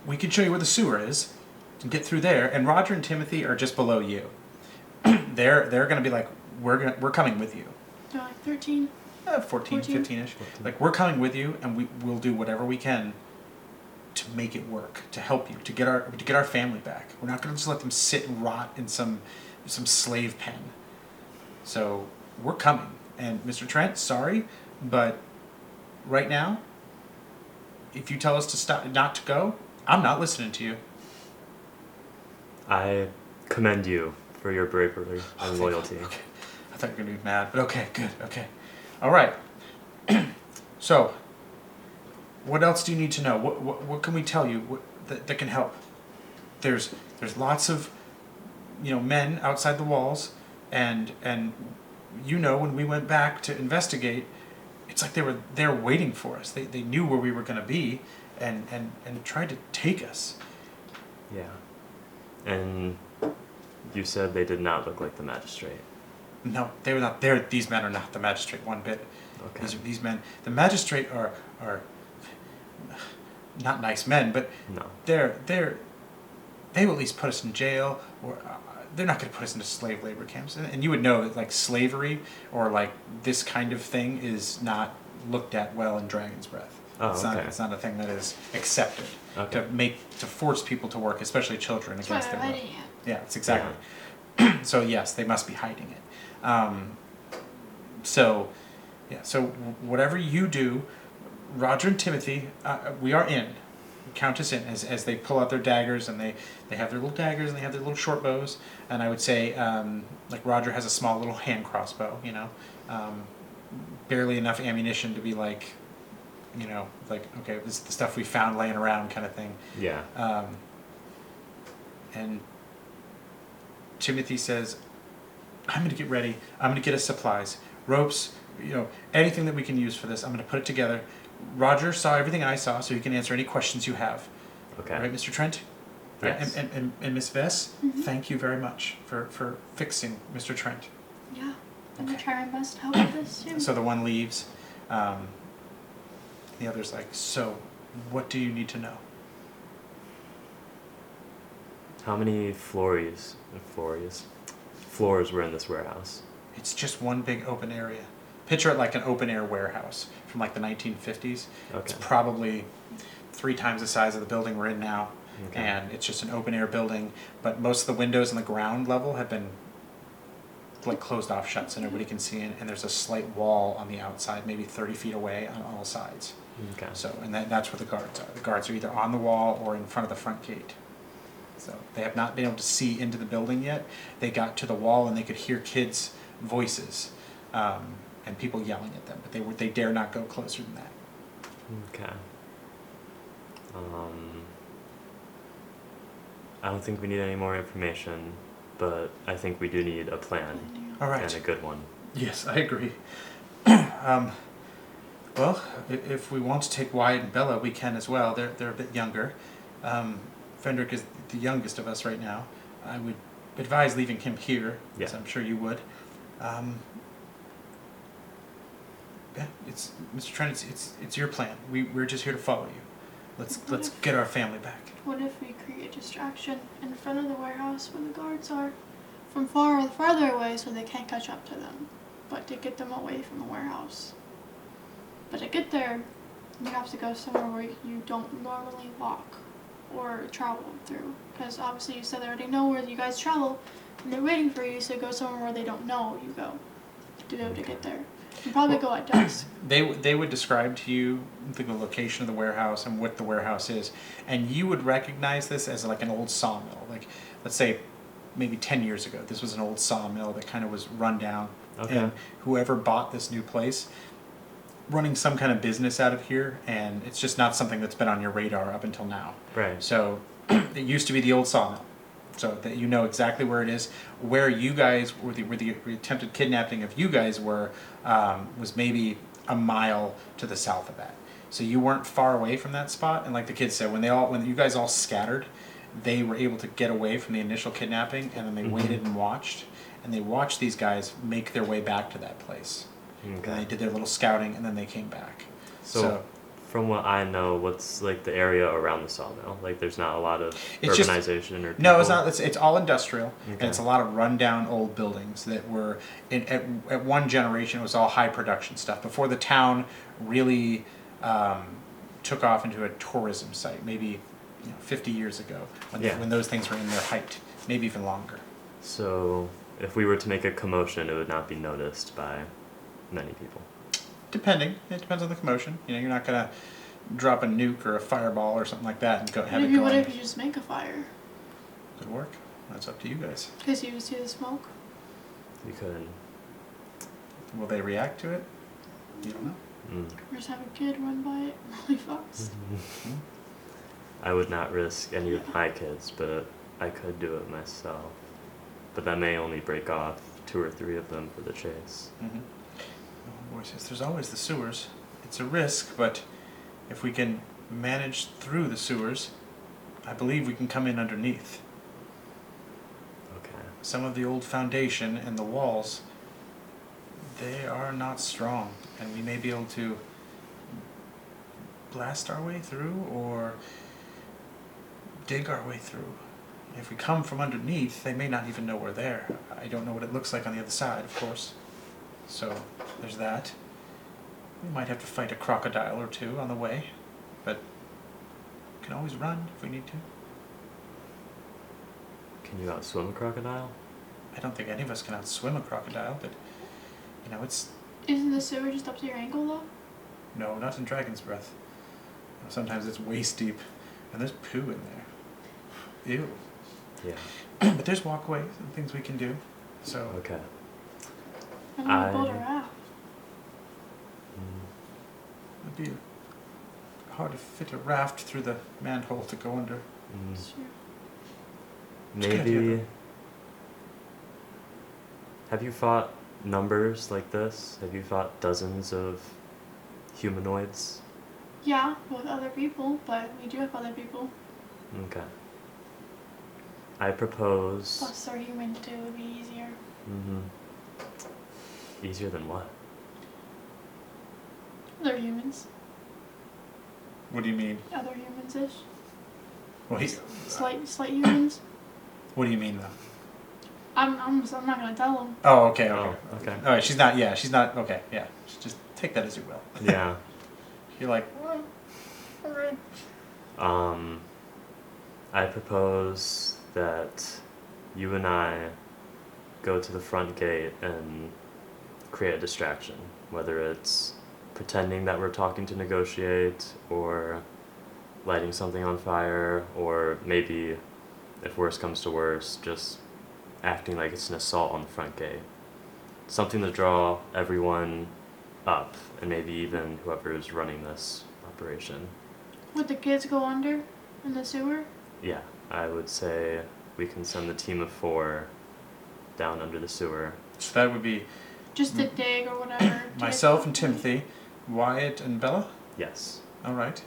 Speaker 1: we can show you where the sewer is and get through there." And Roger and Timothy are just below you. They're going to be like, we're coming with you.
Speaker 3: They're like 13.
Speaker 1: 14,
Speaker 3: 14.
Speaker 1: 15-ish. Like, we're coming with you, and we'll do whatever we can to make it work, to help you, to get our family back. We're not going to just let them sit and rot in some slave pen. So we're coming. And Mr. Trent, sorry, but right now, if you tell us to stop, not to go, I'm not listening to you.
Speaker 2: I commend you for your bravery and loyalty.
Speaker 1: Okay. I thought you were going to be mad, but okay, good, okay. All right. So, what else do you need to know? What can we tell you that can help? There's lots of men outside the walls, and when we went back to investigate, it's like they were there waiting for us. They knew where we were going to be, and tried to take us.
Speaker 2: Yeah. And you said they did not look like the magistrate.
Speaker 1: No, they were not there. These men are not the magistrate one bit.
Speaker 2: Okay.
Speaker 1: These men. The magistrate are not nice men, but
Speaker 2: No.
Speaker 1: they're they will at least put us in jail, or they're not going to put us into slave labor camps. And you would know that like slavery or like this kind of thing is not looked at well in Dragon's Breath.
Speaker 2: Oh,
Speaker 1: It's not a thing that is accepted to force people to work, especially children,
Speaker 3: That's
Speaker 1: against
Speaker 3: why
Speaker 1: their
Speaker 3: they're
Speaker 1: will.
Speaker 3: hiding it.
Speaker 1: Yeah, it's exactly. So yes, they must be hiding it. So whatever you do, Roger and Timothy, we are in. Count us in as they pull out their daggers, and they have their little daggers and they have their little short bows. And I would say like Roger has a small little hand crossbow, barely enough ammunition to be like, like, okay, this is the stuff we found laying around kind of thing.
Speaker 2: Yeah.
Speaker 1: And Timothy says, I'm going to get ready. I'm going to get us supplies, ropes, anything that we can use for this. I'm going to put it together. Roger saw everything I saw, so he can answer any questions you have.
Speaker 2: Okay.
Speaker 1: All right, Mr. Trent?
Speaker 2: Yes.
Speaker 1: And Miss Vess,
Speaker 3: Mm-hmm.
Speaker 1: thank you very much for fixing Mr. Trent.
Speaker 3: Yeah. I'm gonna
Speaker 1: Okay.
Speaker 3: try my best to help with this too.
Speaker 1: So the one leaves. The other's like, so what do you need to know?
Speaker 2: How many floors were in this warehouse?
Speaker 1: It's just one big open area. Picture it like an open air warehouse from like the 1950s.
Speaker 2: Okay.
Speaker 1: It's probably 3 times the size of the building we're in now.
Speaker 2: Okay.
Speaker 1: And it's just an open air building, but most of the windows on the ground level have been like closed off shut so nobody can see in, and there's a slight wall on the outside, maybe 30 feet away on all sides.
Speaker 2: Okay.
Speaker 1: So, and that's where the guards are. The guards are either on the wall or in front of the front gate. So they have not been able to see into the building yet. They got to the wall and they could hear kids' voices and people yelling at them, but they dare not go closer than that.
Speaker 2: Okay. I don't think we need any more information, but I think we do need a plan,
Speaker 1: All right.
Speaker 2: and a good one.
Speaker 1: Yes, I agree. Well, if we want to take Wyatt and Bella, we can as well. They're a bit younger. Fendrick is the youngest of us right now. I would advise leaving him here, as I'm sure you would. Yeah, it's Mr. Trent. It's your plan. We're just here to follow you. Let's get our family back.
Speaker 3: What if we create a distraction in front of the warehouse where the guards are, from farther away so they can't catch up to them, but to get them away from the warehouse? But to get there, you have to go somewhere where you don't normally walk or travel through, because obviously you said they already know where you guys travel, and they're waiting for you, so go somewhere where they don't know you go to be able to get there. You probably go at dusk.
Speaker 1: They would describe to you the location of the warehouse and what the warehouse is, and you would recognize this as like an old sawmill. Like, let's say maybe 10 years ago, this was an old sawmill that kind of was run down.
Speaker 2: Okay.
Speaker 1: And whoever bought this new place, running some kind of business out of here, and it's just not something that's been on your radar up until now.
Speaker 2: Right.
Speaker 1: So it used to be the old sawmill, so that you know exactly where it is. Where you guys, where the attempted kidnapping of you guys were, was maybe a mile to the south of that. So you weren't far away from that spot. And like the kids said, when you guys all scattered, they were able to get away from the initial kidnapping, and then they waited and watched. And they watched these guys make their way back to that place.
Speaker 2: Okay.
Speaker 1: And they did their little scouting, and then they came back.
Speaker 2: So from what I know, what's like the area around the sawmill? Like, there's not a lot of
Speaker 1: It's just-
Speaker 2: urbanization or people?
Speaker 1: No, it's not. It's all industrial, and
Speaker 2: Okay.
Speaker 1: it's a lot of rundown old buildings that were at one generation. It was all high production stuff before the town really took off into a tourism site. Maybe 50 years ago, when those things were in their height, maybe even longer.
Speaker 2: So if we were to make a commotion, it would not be noticed by many people.
Speaker 1: Depending, it depends on the commotion. You're not gonna drop a nuke or a fireball or something like that and have it
Speaker 3: Maybe
Speaker 1: go.
Speaker 3: what if you just make a fire?
Speaker 1: Could work. That's up to you guys.
Speaker 3: Because you see the smoke?
Speaker 2: You could.
Speaker 1: Will they react to it? You don't know.
Speaker 3: Or just have a kid run by it really fast?
Speaker 2: I would not risk any of my kids, but I could do it myself. But that may only break off 2 or 3 of them for the chase.
Speaker 1: Mm-hmm. Oh, boy says there's always the sewers. It's a risk, but if we can manage through the sewers, I believe we can come in underneath.
Speaker 2: Okay.
Speaker 1: Some of the old foundation and the walls, they are not strong, and we may be able to blast our way through or dig our way through. If we come from underneath, they may not even know we're there. I don't know what it looks like on the other side, of course. So there's that. We might have to fight a crocodile or two on the way, but we can always run if we need to.
Speaker 2: Can you outswim a crocodile?
Speaker 1: I don't think any of us can outswim a crocodile, but, it's...
Speaker 3: Isn't the sewer just up to your ankle though?
Speaker 1: No, not in Dragon's Breath. Sometimes it's waist deep, and there's poo in there. Ew.
Speaker 2: Yeah.
Speaker 1: But there's walkways and things we can do, so...
Speaker 2: Okay.
Speaker 3: I'm gonna build a raft.
Speaker 1: It'd be hard to fit a raft through the manhole to go under.
Speaker 3: Sure.
Speaker 2: Maybe... Have you fought numbers like this? Have you fought dozens of humanoids?
Speaker 3: Yeah, with other people, but we do have other people.
Speaker 2: Okay. I propose...
Speaker 3: Plus they're human too, it would be easier.
Speaker 2: Easier than what?
Speaker 3: They're humans.
Speaker 1: What do you mean?
Speaker 3: Other humans-ish.
Speaker 1: Well,
Speaker 3: Slight humans.
Speaker 1: what do you mean, though?
Speaker 3: I'm not gonna tell them.
Speaker 1: Oh, okay.
Speaker 2: Oh, okay.
Speaker 1: All right, she's not, okay, yeah. Just take that as you will.
Speaker 2: Yeah.
Speaker 1: You're like, well, all right.
Speaker 2: I propose that you and I go to the front gate and create a distraction, whether it's pretending that we're talking to negotiate, or lighting something on fire, or maybe, if worse comes to worse, just acting like it's an assault on the front gate. Something to draw everyone up, and maybe even whoever is running this operation.
Speaker 3: Would the kids go under in the sewer?
Speaker 2: Yeah, I would say we can send the team of 4 down under the sewer.
Speaker 1: So that would be
Speaker 3: Just to dig or whatever.
Speaker 1: myself and Timothy, Wyatt and Bella?
Speaker 2: Yes.
Speaker 1: All right.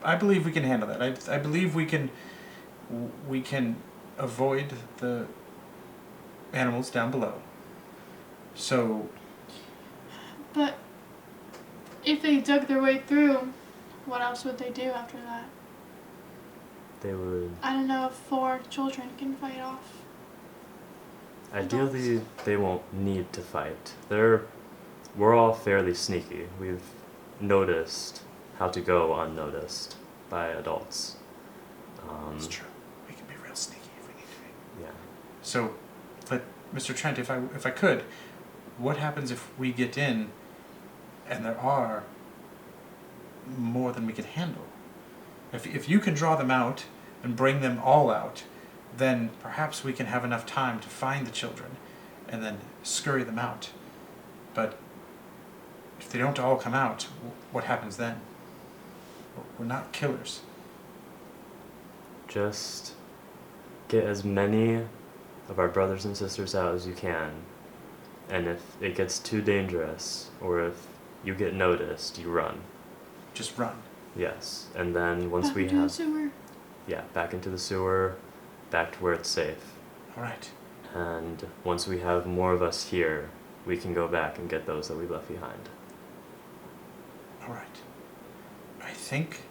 Speaker 1: I believe we can handle that. I believe we can avoid the animals down below. So...
Speaker 3: But if they dug their way through, what else would they do after that?
Speaker 2: They would...
Speaker 3: I don't know if 4 children can fight off.
Speaker 2: Ideally, they won't need to fight. We're all fairly sneaky. We've noticed how to go unnoticed by adults.
Speaker 1: That's true. We can be real sneaky if we need to be.
Speaker 2: Yeah.
Speaker 1: So, but Mr. Trent, if I could, what happens if we get in and there are more than we can handle? If you can draw them out and bring them all out, then perhaps we can have enough time to find the children and then scurry them out. But if they don't all come out, what happens then? We're not killers.
Speaker 2: Just get as many of our brothers and sisters out as you can. And if it gets too dangerous, or if you get noticed, you run.
Speaker 1: Just run.
Speaker 2: Yes. And then once
Speaker 3: Back
Speaker 2: we
Speaker 3: into
Speaker 2: have...
Speaker 3: the sewer.
Speaker 2: Yeah, back into the sewer, back to where it's safe.
Speaker 1: All right.
Speaker 2: And once we have more of us here, we can go back and get those that we left behind.
Speaker 1: All right. I think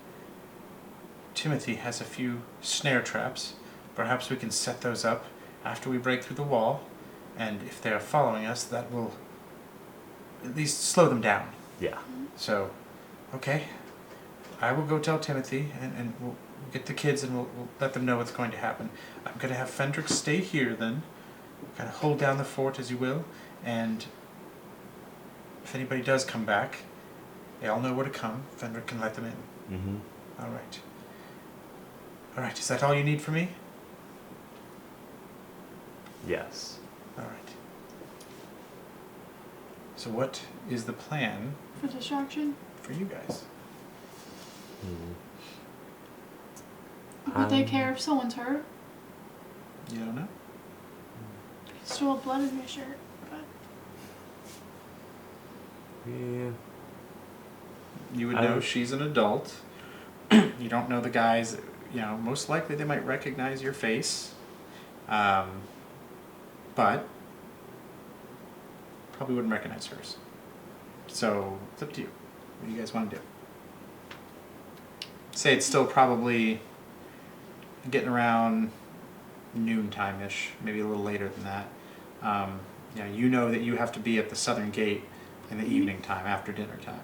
Speaker 1: Timothy has a few snare traps. Perhaps we can set those up after we break through the wall, and if they are following us, that will at least slow them down.
Speaker 2: Yeah.
Speaker 1: So, okay, I will go tell Timothy, and we'll get the kids, and we'll let them know what's going to happen. I'm going to have Fendrick stay here then, kind of hold down the fort as you will, and if anybody does come back, they all know where to come. Fendrick can let them in.
Speaker 2: Mm-hmm.
Speaker 1: All right. All right, is that all you need from me?
Speaker 2: Yes.
Speaker 1: All right. So what is the plan
Speaker 3: For distraction.
Speaker 1: for you guys?
Speaker 3: Would they care if someone's hurt?
Speaker 1: You don't know?
Speaker 3: Still have blood in your shirt. But
Speaker 2: Yeah.
Speaker 1: You would
Speaker 2: I
Speaker 1: know
Speaker 2: would-
Speaker 1: she's an adult. You don't know the guys. Most likely they might recognize your face. But probably wouldn't recognize hers. So it's up to you. What do you guys want to do? Say it's still probably getting around noontime-ish, maybe a little later than that. You know that you have to be at the southern gate in the evening time, after dinner time.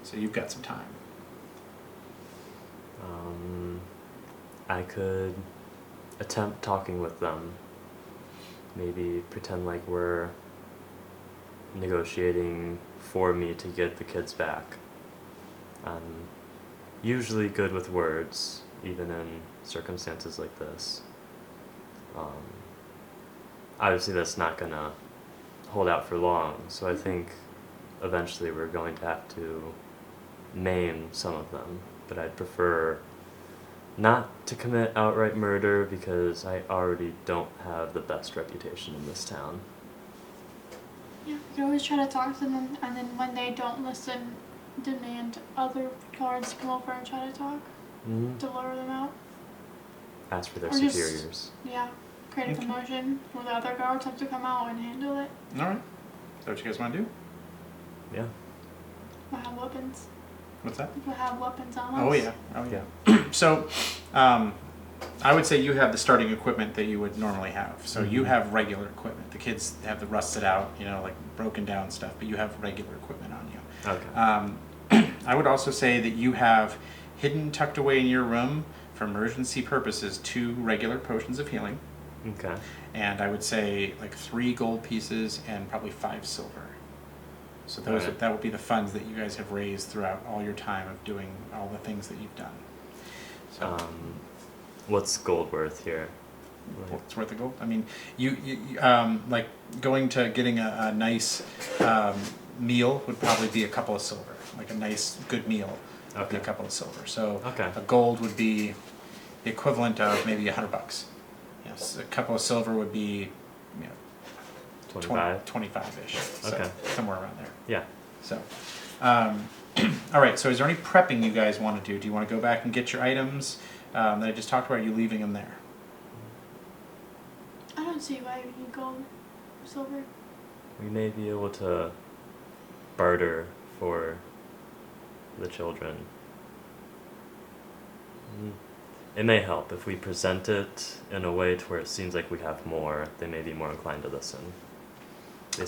Speaker 1: So you've got some time.
Speaker 2: I could attempt talking with them. Maybe pretend like we're negotiating for me to get the kids back. I'm usually good with words, even in circumstances like this. Obviously that's not gonna hold out for long, so I think eventually we're going to have to maim some of them, but I'd prefer not to commit outright murder because I already don't have the best reputation in this town.
Speaker 3: Yeah, you can always try to talk to them, and then when they don't listen, demand other guards to come over and try to talk to lure them out.
Speaker 2: Ask for their
Speaker 3: Or just-
Speaker 2: superiors.
Speaker 3: Yeah, create a
Speaker 1: Okay.
Speaker 3: commotion where the other guards have to come out and handle it.
Speaker 1: All right. Is that what you guys want to do?
Speaker 2: Yeah.
Speaker 3: We'll have weapons.
Speaker 1: What's that?
Speaker 3: We'll have weapons on us.
Speaker 1: Oh yeah. Oh yeah. So, I would say you have the starting equipment that you would normally have. So you have regular equipment. The kids have the rusted out, like broken down stuff, but you have regular equipment on you.
Speaker 2: Okay.
Speaker 1: I would also say that you have hidden, tucked away in your room for emergency purposes, 2 regular potions of healing.
Speaker 2: Okay.
Speaker 1: And I would say like 3 gold pieces and probably 5 silver. So those
Speaker 2: Alright.
Speaker 1: that would be the funds that you guys have raised throughout all your time of doing all the things that you've done. So
Speaker 2: What's gold worth here?
Speaker 1: it's worth the gold. I mean, you like going to getting a nice meal would probably be a couple of silver. Like a nice good meal would be a
Speaker 2: Okay.
Speaker 1: couple of silver. So
Speaker 2: Okay.
Speaker 1: a gold would be the equivalent of maybe $100. Yes, a couple of silver would be
Speaker 2: 25?
Speaker 1: 25-ish. So
Speaker 2: Okay.
Speaker 1: somewhere around there.
Speaker 2: Yeah.
Speaker 1: So, all right. So, is there any prepping you guys want to do? Do you want to go back and get your items that I just talked about? Are you leaving them there?
Speaker 3: I don't see why you need gold or silver.
Speaker 2: We may be able to barter for the children. It may help if we present it in a way to where it seems like we have more. They may be more inclined to listen.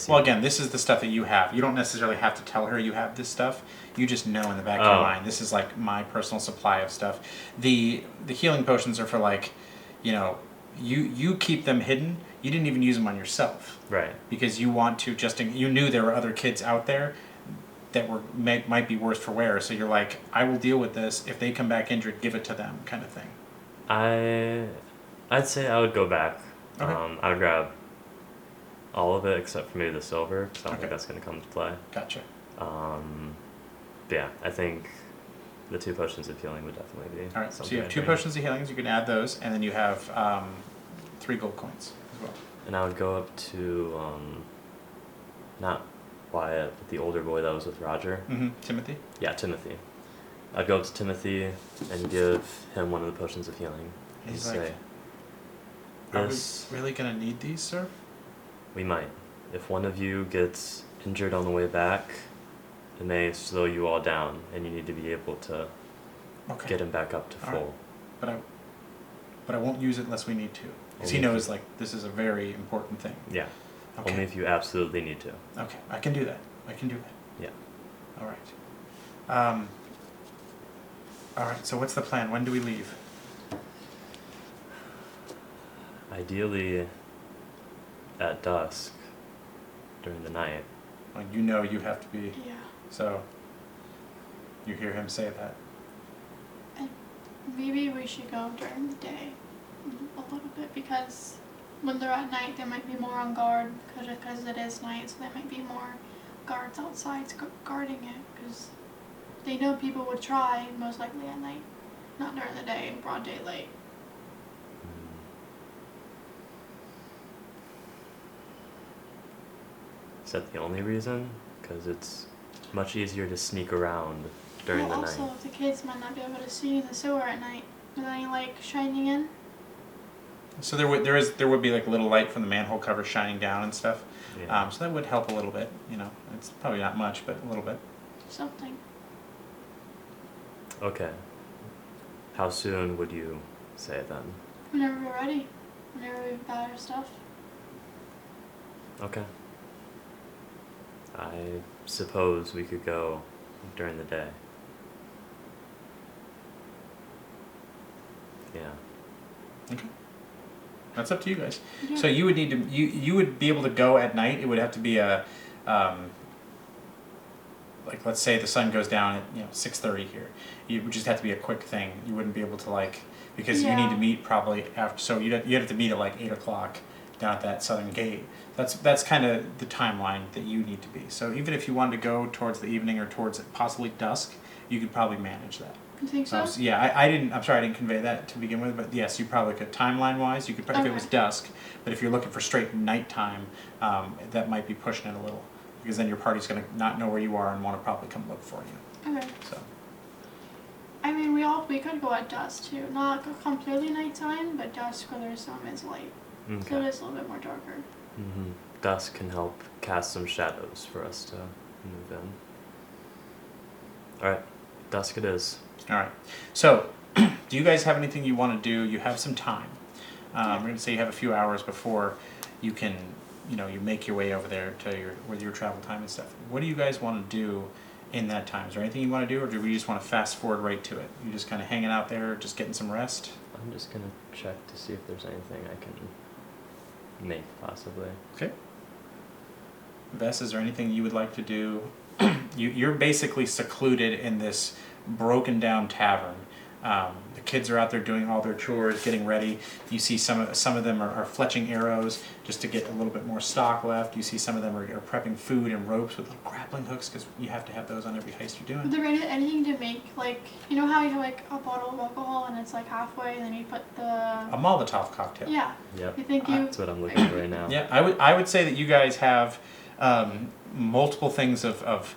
Speaker 1: Well, again, this is the stuff that you have. You don't necessarily have to tell her you have this stuff. You just know in the back of your mind, this is like my personal supply of stuff. The healing potions are for like, you keep them hidden. You didn't even use them on yourself.
Speaker 2: Right.
Speaker 1: Because you want to you knew there were other kids out there that might be worse for wear. So you're like, I will deal with this. If they come back injured, give it to them, kind of thing.
Speaker 2: I'd say I would go back.
Speaker 1: Okay.
Speaker 2: I would grab all of it except for maybe the silver, because I don't
Speaker 1: Okay.
Speaker 2: think that's going to come into play.
Speaker 1: Gotcha.
Speaker 2: But yeah, I think the 2 potions of healing would definitely be
Speaker 1: All right. So
Speaker 2: something
Speaker 1: you have
Speaker 2: I'd
Speaker 1: 2
Speaker 2: bring.
Speaker 1: potions of healings. You can add those, and then you have 3 gold coins as well.
Speaker 2: And I would go up to, not Wyatt, but the older boy that was with Roger.
Speaker 1: Mm-hmm. Timothy.
Speaker 2: Yeah, Timothy. I'd go up to Timothy and give him one of the potions of healing. And
Speaker 1: He's
Speaker 2: say,
Speaker 1: like, Are
Speaker 2: this,
Speaker 1: we really gonna need these, sir?
Speaker 2: we might. If one of you gets injured on the way back, it may slow you all down, and you need to be able to
Speaker 1: Okay.
Speaker 2: get him back up to
Speaker 1: All right.
Speaker 2: full.
Speaker 1: But I won't use it unless we need to, because he
Speaker 2: Only if
Speaker 1: knows like this is a very important thing.
Speaker 2: Yeah.
Speaker 1: Okay.
Speaker 2: Only if you absolutely need to.
Speaker 1: Okay. I can do that.
Speaker 2: Yeah.
Speaker 1: All right. All right. So what's the plan? When do we leave?
Speaker 2: Ideally, at dusk, during the night.
Speaker 1: Well, you have to be.
Speaker 3: Yeah.
Speaker 1: So you hear him say that.
Speaker 3: Maybe we should go during the day a little bit, because when they're at night, they might be more on guard because it is night, so there might be more guards outside guarding it, because they know people would try most likely at night, not during the day in broad daylight.
Speaker 2: Is that the only reason? Because it's much easier to sneak around during the
Speaker 3: also,
Speaker 2: night.
Speaker 3: the kids might not be able to see in the sewer at night. With any light shining in.
Speaker 1: So there would be like a little light from the manhole cover shining down and stuff.
Speaker 2: Yeah.
Speaker 1: So that would help a little bit. It's probably not much, but a little bit.
Speaker 3: Something.
Speaker 2: Okay. How soon would you say then?
Speaker 3: Whenever we're ready. whenever we've got our stuff.
Speaker 2: Okay. I suppose we could go during the day. Yeah.
Speaker 1: Okay. That's up to you guys.
Speaker 3: Yeah.
Speaker 1: So you would need to you would be able to go at night. It would have to be a like let's say the sun goes down at 6:30 here. It would just have to be a quick thing. You wouldn't be able to because you need to meet probably after. So you'd have to meet at 8:00 down at that southern gate. That's kind of the timeline that you need to be. So even if you wanted to go towards the evening or towards possibly dusk, you could probably manage that.
Speaker 3: You think so?
Speaker 1: Yeah, I didn't. I'm sorry, I didn't convey that to begin with. But yes, you probably could. Timeline-wise, you could. If it was dusk, but if you're looking for straight nighttime, that might be pushing it a little, because then your party's going to not know where you are and want to probably come look for you.
Speaker 3: Okay.
Speaker 1: So.
Speaker 3: I mean, we could go at dusk too. Not completely nighttime, but dusk where there's some is light.
Speaker 2: Okay.
Speaker 3: So it is a little bit more darker.
Speaker 2: Mm-hmm. Dusk can help cast some shadows for us to move in. All right, dusk it is.
Speaker 1: All right. So, do you guys have anything you want to do? You have some time. We're going to say you have a few hours before you can, you make your way over there to with your travel time and stuff. What do you guys want to do in that time? Is there anything you want to do, or do we just want to fast forward right to it? You just kind of hanging out there, just getting some rest?
Speaker 2: I'm just gonna check to see if there's anything I can make possibly.
Speaker 1: Okay. Vess, is there anything you would like to do? You're basically secluded in this broken down tavern. The kids are out there doing all their chores, getting ready. You see some of them are fletching arrows just to get a little bit more stock left. You see some of them are prepping food and ropes with little grappling hooks, because you have to have those on every heist you're
Speaker 3: Is
Speaker 1: doing.
Speaker 3: there anything to make, you know how you have a bottle of alcohol and it's halfway and then you put the...
Speaker 1: A Molotov cocktail.
Speaker 3: Yeah.
Speaker 2: Yep.
Speaker 3: You think
Speaker 2: That's what I'm looking at right now.
Speaker 1: Yeah, I would say that you guys have multiple things of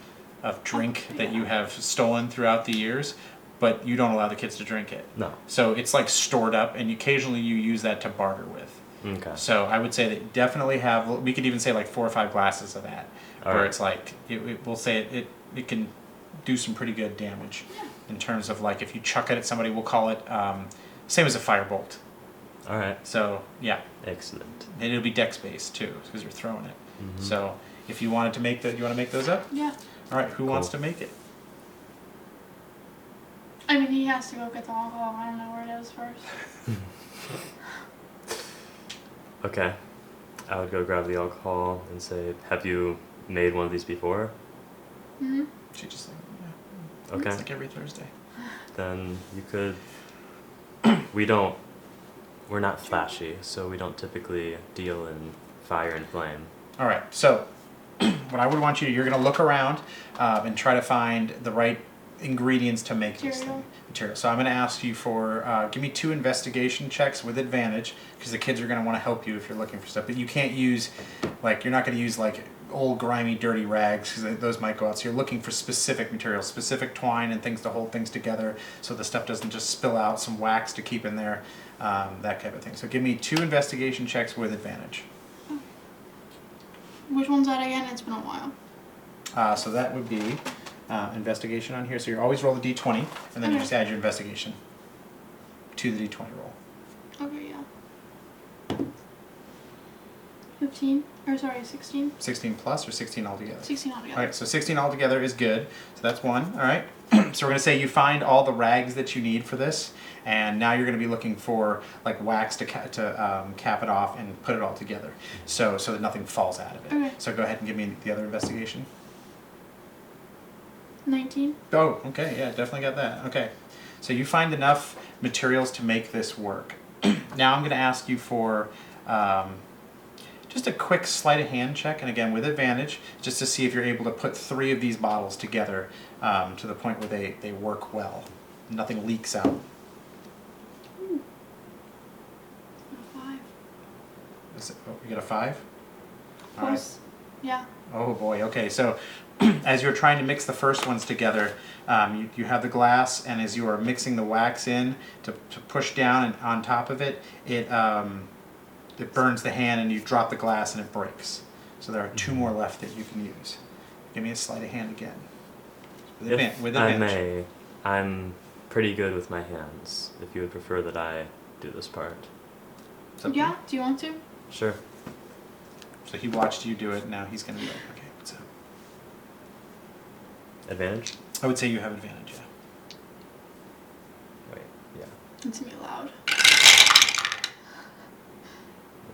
Speaker 1: drink that you have stolen throughout the years, but you don't allow the kids to drink it.
Speaker 2: No.
Speaker 1: So it's stored up, and occasionally you use that to barter with.
Speaker 2: Okay.
Speaker 1: So I would say that definitely have. We could even say 4 or 5 glasses of that,
Speaker 2: All
Speaker 1: where
Speaker 2: right.
Speaker 1: it's we'll say it can do some pretty good damage in terms of if you chuck it at somebody, we'll call it same as a firebolt.
Speaker 2: All right.
Speaker 1: So yeah,
Speaker 2: Excellent.
Speaker 1: and it'll be dex based too, because you're throwing it.
Speaker 2: Mhm.
Speaker 1: So if you wanted to make that, you want to make those up?
Speaker 3: Yeah.
Speaker 1: All right, who wants
Speaker 2: Cool.
Speaker 1: to make it?
Speaker 3: I mean, he has to go get the alcohol. I don't know where it is first.
Speaker 2: Okay. I would go grab the alcohol and say, "Have you made one of these before?"
Speaker 3: Mm-hmm.
Speaker 1: She just yeah.
Speaker 2: Okay.
Speaker 1: It's every Thursday.
Speaker 2: Then you could. We're not flashy, so we don't typically deal in fire and flame.
Speaker 1: All right, so what I would want you're going to look around and try to find the right ingredients to make this thing. Material. So I'm going to ask you for, give me 2 investigation checks with advantage, because the kids are going to want to help you if you're looking for stuff. But you can't use, you're not going to use old grimy dirty rags, because those might go out. So you're looking for specific materials, specific twine and things to hold things together, so the stuff doesn't just spill out, some wax to keep in there, that type of thing. So give me 2 investigation checks with advantage.
Speaker 3: Which one's that again? It's been a while.
Speaker 1: So that would be investigation on here. So you always roll the d20, and then you
Speaker 3: Okay.
Speaker 1: just add your investigation to the d20 roll.
Speaker 3: Okay, yeah. 15? Or sorry, 16?
Speaker 1: 16 plus or 16 altogether?
Speaker 3: 16 altogether.
Speaker 1: All right, so 16 altogether is good. So that's 1. All right. So we're going to say you find all the rags that you need for this, and now you're going to be looking for wax to cap it off and put it all together, so that nothing falls out of it.
Speaker 3: Okay.
Speaker 1: So go ahead and give me the other investigation.
Speaker 3: 19?
Speaker 1: Oh, okay, yeah, definitely got that. Okay, so you find enough materials to make this work. Now I'm going to ask you for just a quick sleight of hand check, and again with advantage, just to see if you're able to put 3 of these bottles together to the point where they work well. Nothing leaks out.
Speaker 3: Ooh. 5.
Speaker 1: You got a 5? All right.
Speaker 3: Close. Yeah.
Speaker 1: Oh boy, okay, so as you're trying to mix the first ones together, you have the glass, and as you are mixing the wax in to push down and on top of it, it burns the hand, and you drop the glass and it breaks. So there are 2 more left that you can use. Give me a sleight of hand again. With
Speaker 2: I
Speaker 1: advantage.
Speaker 2: may, I'm pretty good with my hands, if you would prefer that I do this part.
Speaker 1: So
Speaker 3: Yeah, do you want to?
Speaker 2: Sure.
Speaker 1: So he watched you do it, and now he's going to be like, okay. So
Speaker 2: Advantage?
Speaker 1: I would say you have advantage, yeah.
Speaker 2: Wait, yeah.
Speaker 3: It's me loud.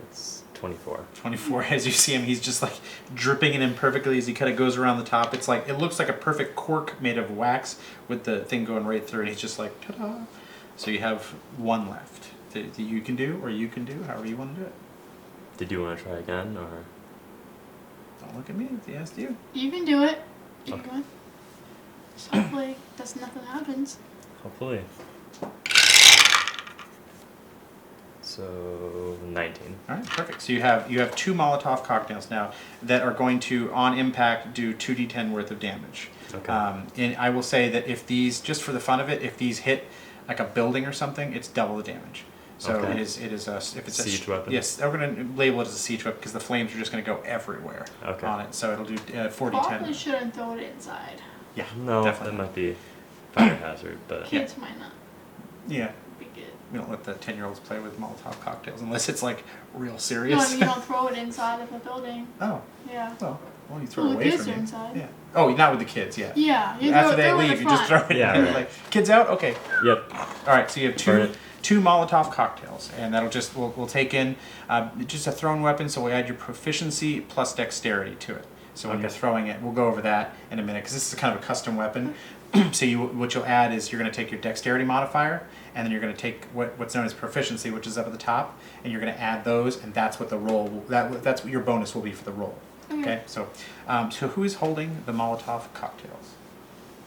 Speaker 2: It's 24.
Speaker 1: 24, as you see him, he's just like dripping it in perfectly as he kind of goes around the top. It's like, it looks like a perfect cork made of wax with the thing going right through, and he's just like, ta-da. So you have one left that you can do, or you can do, however you want to do it.
Speaker 2: Did you want to try again, or?
Speaker 1: Don't look at me, he asked you.
Speaker 3: You can do it. Keep
Speaker 2: Okay.
Speaker 3: going. So hopefully, nothing happens.
Speaker 2: Hopefully. So 19.
Speaker 1: All right, perfect. So you have 2 Molotov cocktails now that are going to, on impact, do 2d10 worth of damage.
Speaker 2: Okay.
Speaker 1: And I will say that if these, just for the fun of it, if these hit like a building or something, it's double the damage. So
Speaker 2: Okay.
Speaker 1: it is a, if it's
Speaker 2: Siege weapon?
Speaker 1: Yes, we're going to label it as a siege weapon because the flames are just going to go everywhere
Speaker 2: Okay.
Speaker 1: on it. So it'll do 4d10.
Speaker 3: Probably shouldn't throw it inside.
Speaker 1: Yeah,
Speaker 2: No,
Speaker 1: definitely.
Speaker 2: that might be fire hazard, but
Speaker 3: Kids might not
Speaker 1: Yeah,
Speaker 3: be good.
Speaker 1: we don't let the 10-year-olds play with Molotov cocktails unless it's like real
Speaker 3: No,
Speaker 1: serious.
Speaker 3: I mean you don't throw it inside of a building.
Speaker 1: Oh,
Speaker 3: Yeah.
Speaker 1: well, you throw
Speaker 3: Well,
Speaker 1: it
Speaker 3: the
Speaker 1: away
Speaker 3: kids
Speaker 1: from
Speaker 3: are
Speaker 1: you.
Speaker 3: inside.
Speaker 1: Yeah. Oh, not with the kids, yeah.
Speaker 3: Yeah. You
Speaker 1: After
Speaker 3: throw,
Speaker 1: they
Speaker 3: throw it in
Speaker 1: leave,
Speaker 3: the
Speaker 1: you just
Speaker 3: front.
Speaker 1: throw it.
Speaker 2: Yeah,
Speaker 1: in.
Speaker 2: right.
Speaker 1: Like, kids out? Okay.
Speaker 2: yep.
Speaker 1: All right, so you have
Speaker 2: Burn
Speaker 1: two
Speaker 2: it.
Speaker 1: Molotov cocktails, and that'll just we'll take in just a thrown weapon. So we add your proficiency plus dexterity to it. So when
Speaker 2: Okay.
Speaker 1: you're throwing it, we'll go over that in a minute because this is kind of a custom weapon. So what you'll add is you're going to take your dexterity modifier, and then you're going to take what's known as proficiency, which is up at the top, and you're going to add those, and that's what the roll that's what your bonus will be for the roll. Okay. So who is holding the Molotov cocktails?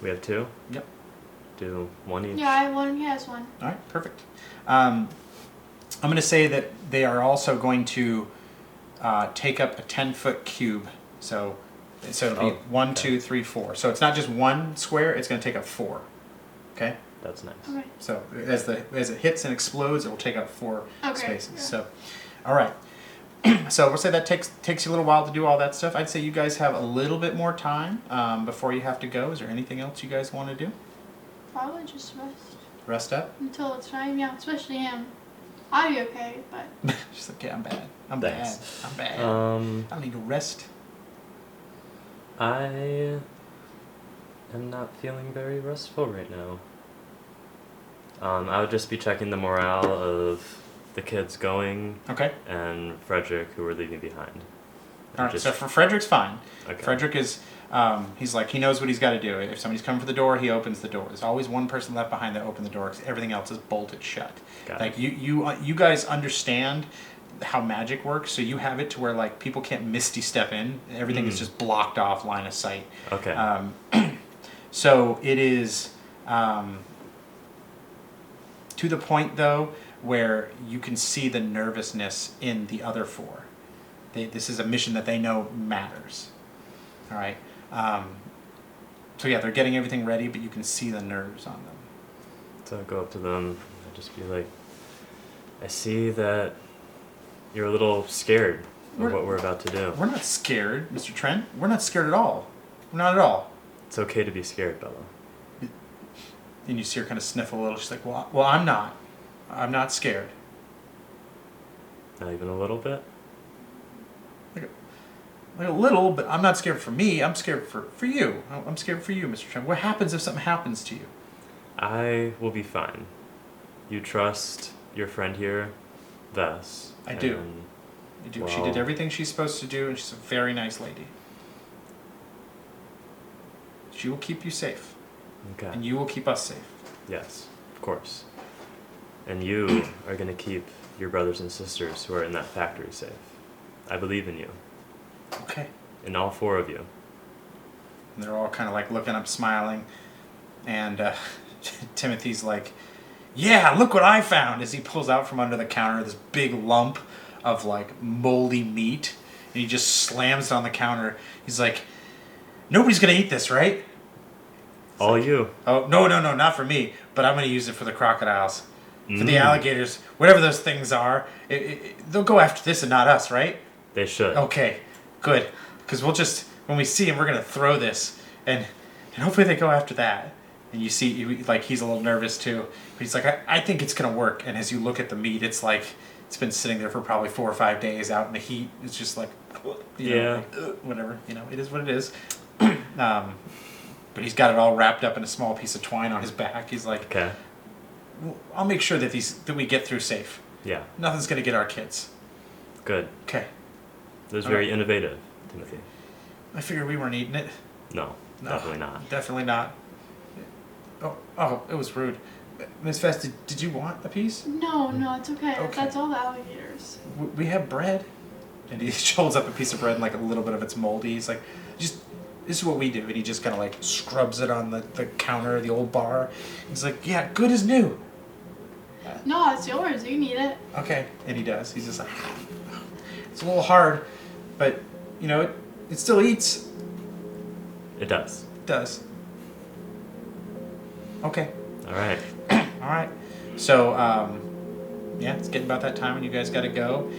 Speaker 2: We have 2.
Speaker 1: Yep.
Speaker 2: Do 1 each.
Speaker 3: Yeah, I have one. He has one.
Speaker 1: All right, perfect. I'm going to say that they are also going to take up a 10-foot cube. So it'll be
Speaker 2: Oh,
Speaker 1: 1,
Speaker 2: okay.
Speaker 1: 2, 3, 4. So it's not just one square; it's going to take up 4. Okay.
Speaker 2: That's nice.
Speaker 3: Okay.
Speaker 1: So as it hits and explodes, it will take up 4
Speaker 3: Okay,
Speaker 1: spaces.
Speaker 3: yeah.
Speaker 1: So, all right. So we'll say that takes you a little while to do all that stuff. I'd say you guys have a little bit more time before you have to go. Is there anything else you guys want to do?
Speaker 3: Probably just rest
Speaker 1: Rest up.
Speaker 3: until it's time. Yeah, especially him. I'll be okay, but
Speaker 1: She's like, yeah, I'm bad. I'm
Speaker 2: Thanks.
Speaker 1: bad. I'm bad. I don't need to rest.
Speaker 2: I am not feeling very restful right now. I would just be checking the morale of the kids going
Speaker 1: Okay.
Speaker 2: and Frederick, who we're leaving behind.
Speaker 1: All right.
Speaker 2: Just-
Speaker 1: So for Frederick's fine.
Speaker 2: Okay.
Speaker 1: Frederick is. He's like, he knows what he's got to do. If somebody's coming for the door, he opens the door. There's always one person left behind that open the door because everything else is bolted shut.
Speaker 2: Got
Speaker 1: Like
Speaker 2: it.
Speaker 1: you guys understand how magic works, so you have it to where like people can't misty step in. Everything is just blocked off line of sight.
Speaker 2: Okay.
Speaker 1: So it is to the point though where you can see the nervousness in the other 4. This is a mission that they know matters. All right. So yeah, they're getting everything ready, but you can see the nerves on them.
Speaker 2: So I go up to them and just be like, I see that you're a little scared of
Speaker 1: We're-
Speaker 2: what we're about to do.
Speaker 1: We're not scared, Mr. Trent. We're not scared at all. Not at all.
Speaker 2: It's okay to be scared, Bella.
Speaker 1: And you see her kind of sniffle a little. She's like, well, I'm not. I'm not scared.
Speaker 2: Not even a little bit?
Speaker 1: Like a little, but I'm not scared for me. I'm scared for you. I'm scared for you, Mr. Trent. What happens if something happens to you?
Speaker 2: I will be fine. You trust your friend here, Ves.
Speaker 1: I do.
Speaker 2: and-
Speaker 1: You do. She
Speaker 2: Well-
Speaker 1: did everything she's supposed to do, and she's a very nice lady. She will keep you safe,
Speaker 2: Okay.
Speaker 1: and you will keep us safe.
Speaker 2: Yes, of course. And you are going to keep your brothers and sisters who are in that factory safe. I believe in you.
Speaker 1: Okay.
Speaker 2: In all 4 of you.
Speaker 1: And they're all kind of like looking up, smiling, and Timothy's like, "Yeah, look what I found!" As he pulls out from under the counter this big lump of like moldy meat, and he just slams it on the counter. He's like, "Nobody's gonna eat this, right?"
Speaker 2: All you.
Speaker 1: Oh, no, not for me, but I'm gonna use it for the crocodiles, for the
Speaker 2: Mm.
Speaker 1: alligators, whatever those things are. They'll go after this and not us, right?
Speaker 2: They should.
Speaker 1: Okay, good, because we'll just when we see them, we're gonna throw this, and hopefully they go after that. And you see, like, he's a little nervous too. But he's like, I think it's going to work. And as you look at the meat, it's like, it's been sitting there for probably 4 or 5 days out in the heat. It's just like, you know, like, whatever. You know, it is what it is. But he's got it all wrapped up in a small piece of twine on his back. He's like,
Speaker 2: Okay.
Speaker 1: well, I'll make sure that we get through safe.
Speaker 2: Yeah.
Speaker 1: Nothing's going to get our kids.
Speaker 2: Good.
Speaker 1: Okay.
Speaker 2: That was very innovative, Timothy.
Speaker 1: I figured we weren't eating it.
Speaker 2: No, definitely not.
Speaker 1: Definitely not. Oh, it was rude. Miss Vest, did you want a piece?
Speaker 3: No, it's okay.
Speaker 1: Okay.
Speaker 3: That's all the alligators.
Speaker 1: We have bread. And he holds up a piece of bread and like a little bit of it's moldy. He's like, this is what we do. And he just kind of like scrubs it on the counter, the old bar. He's like, yeah, good as new.
Speaker 3: No, it's yours. You can eat it.
Speaker 1: Okay. And he does. He's just like, it's a little hard, but, you know, it still eats.
Speaker 2: It does.
Speaker 1: It does. Okay.
Speaker 2: All right.
Speaker 1: All right. So, yeah, it's getting about that time when you guys got to go.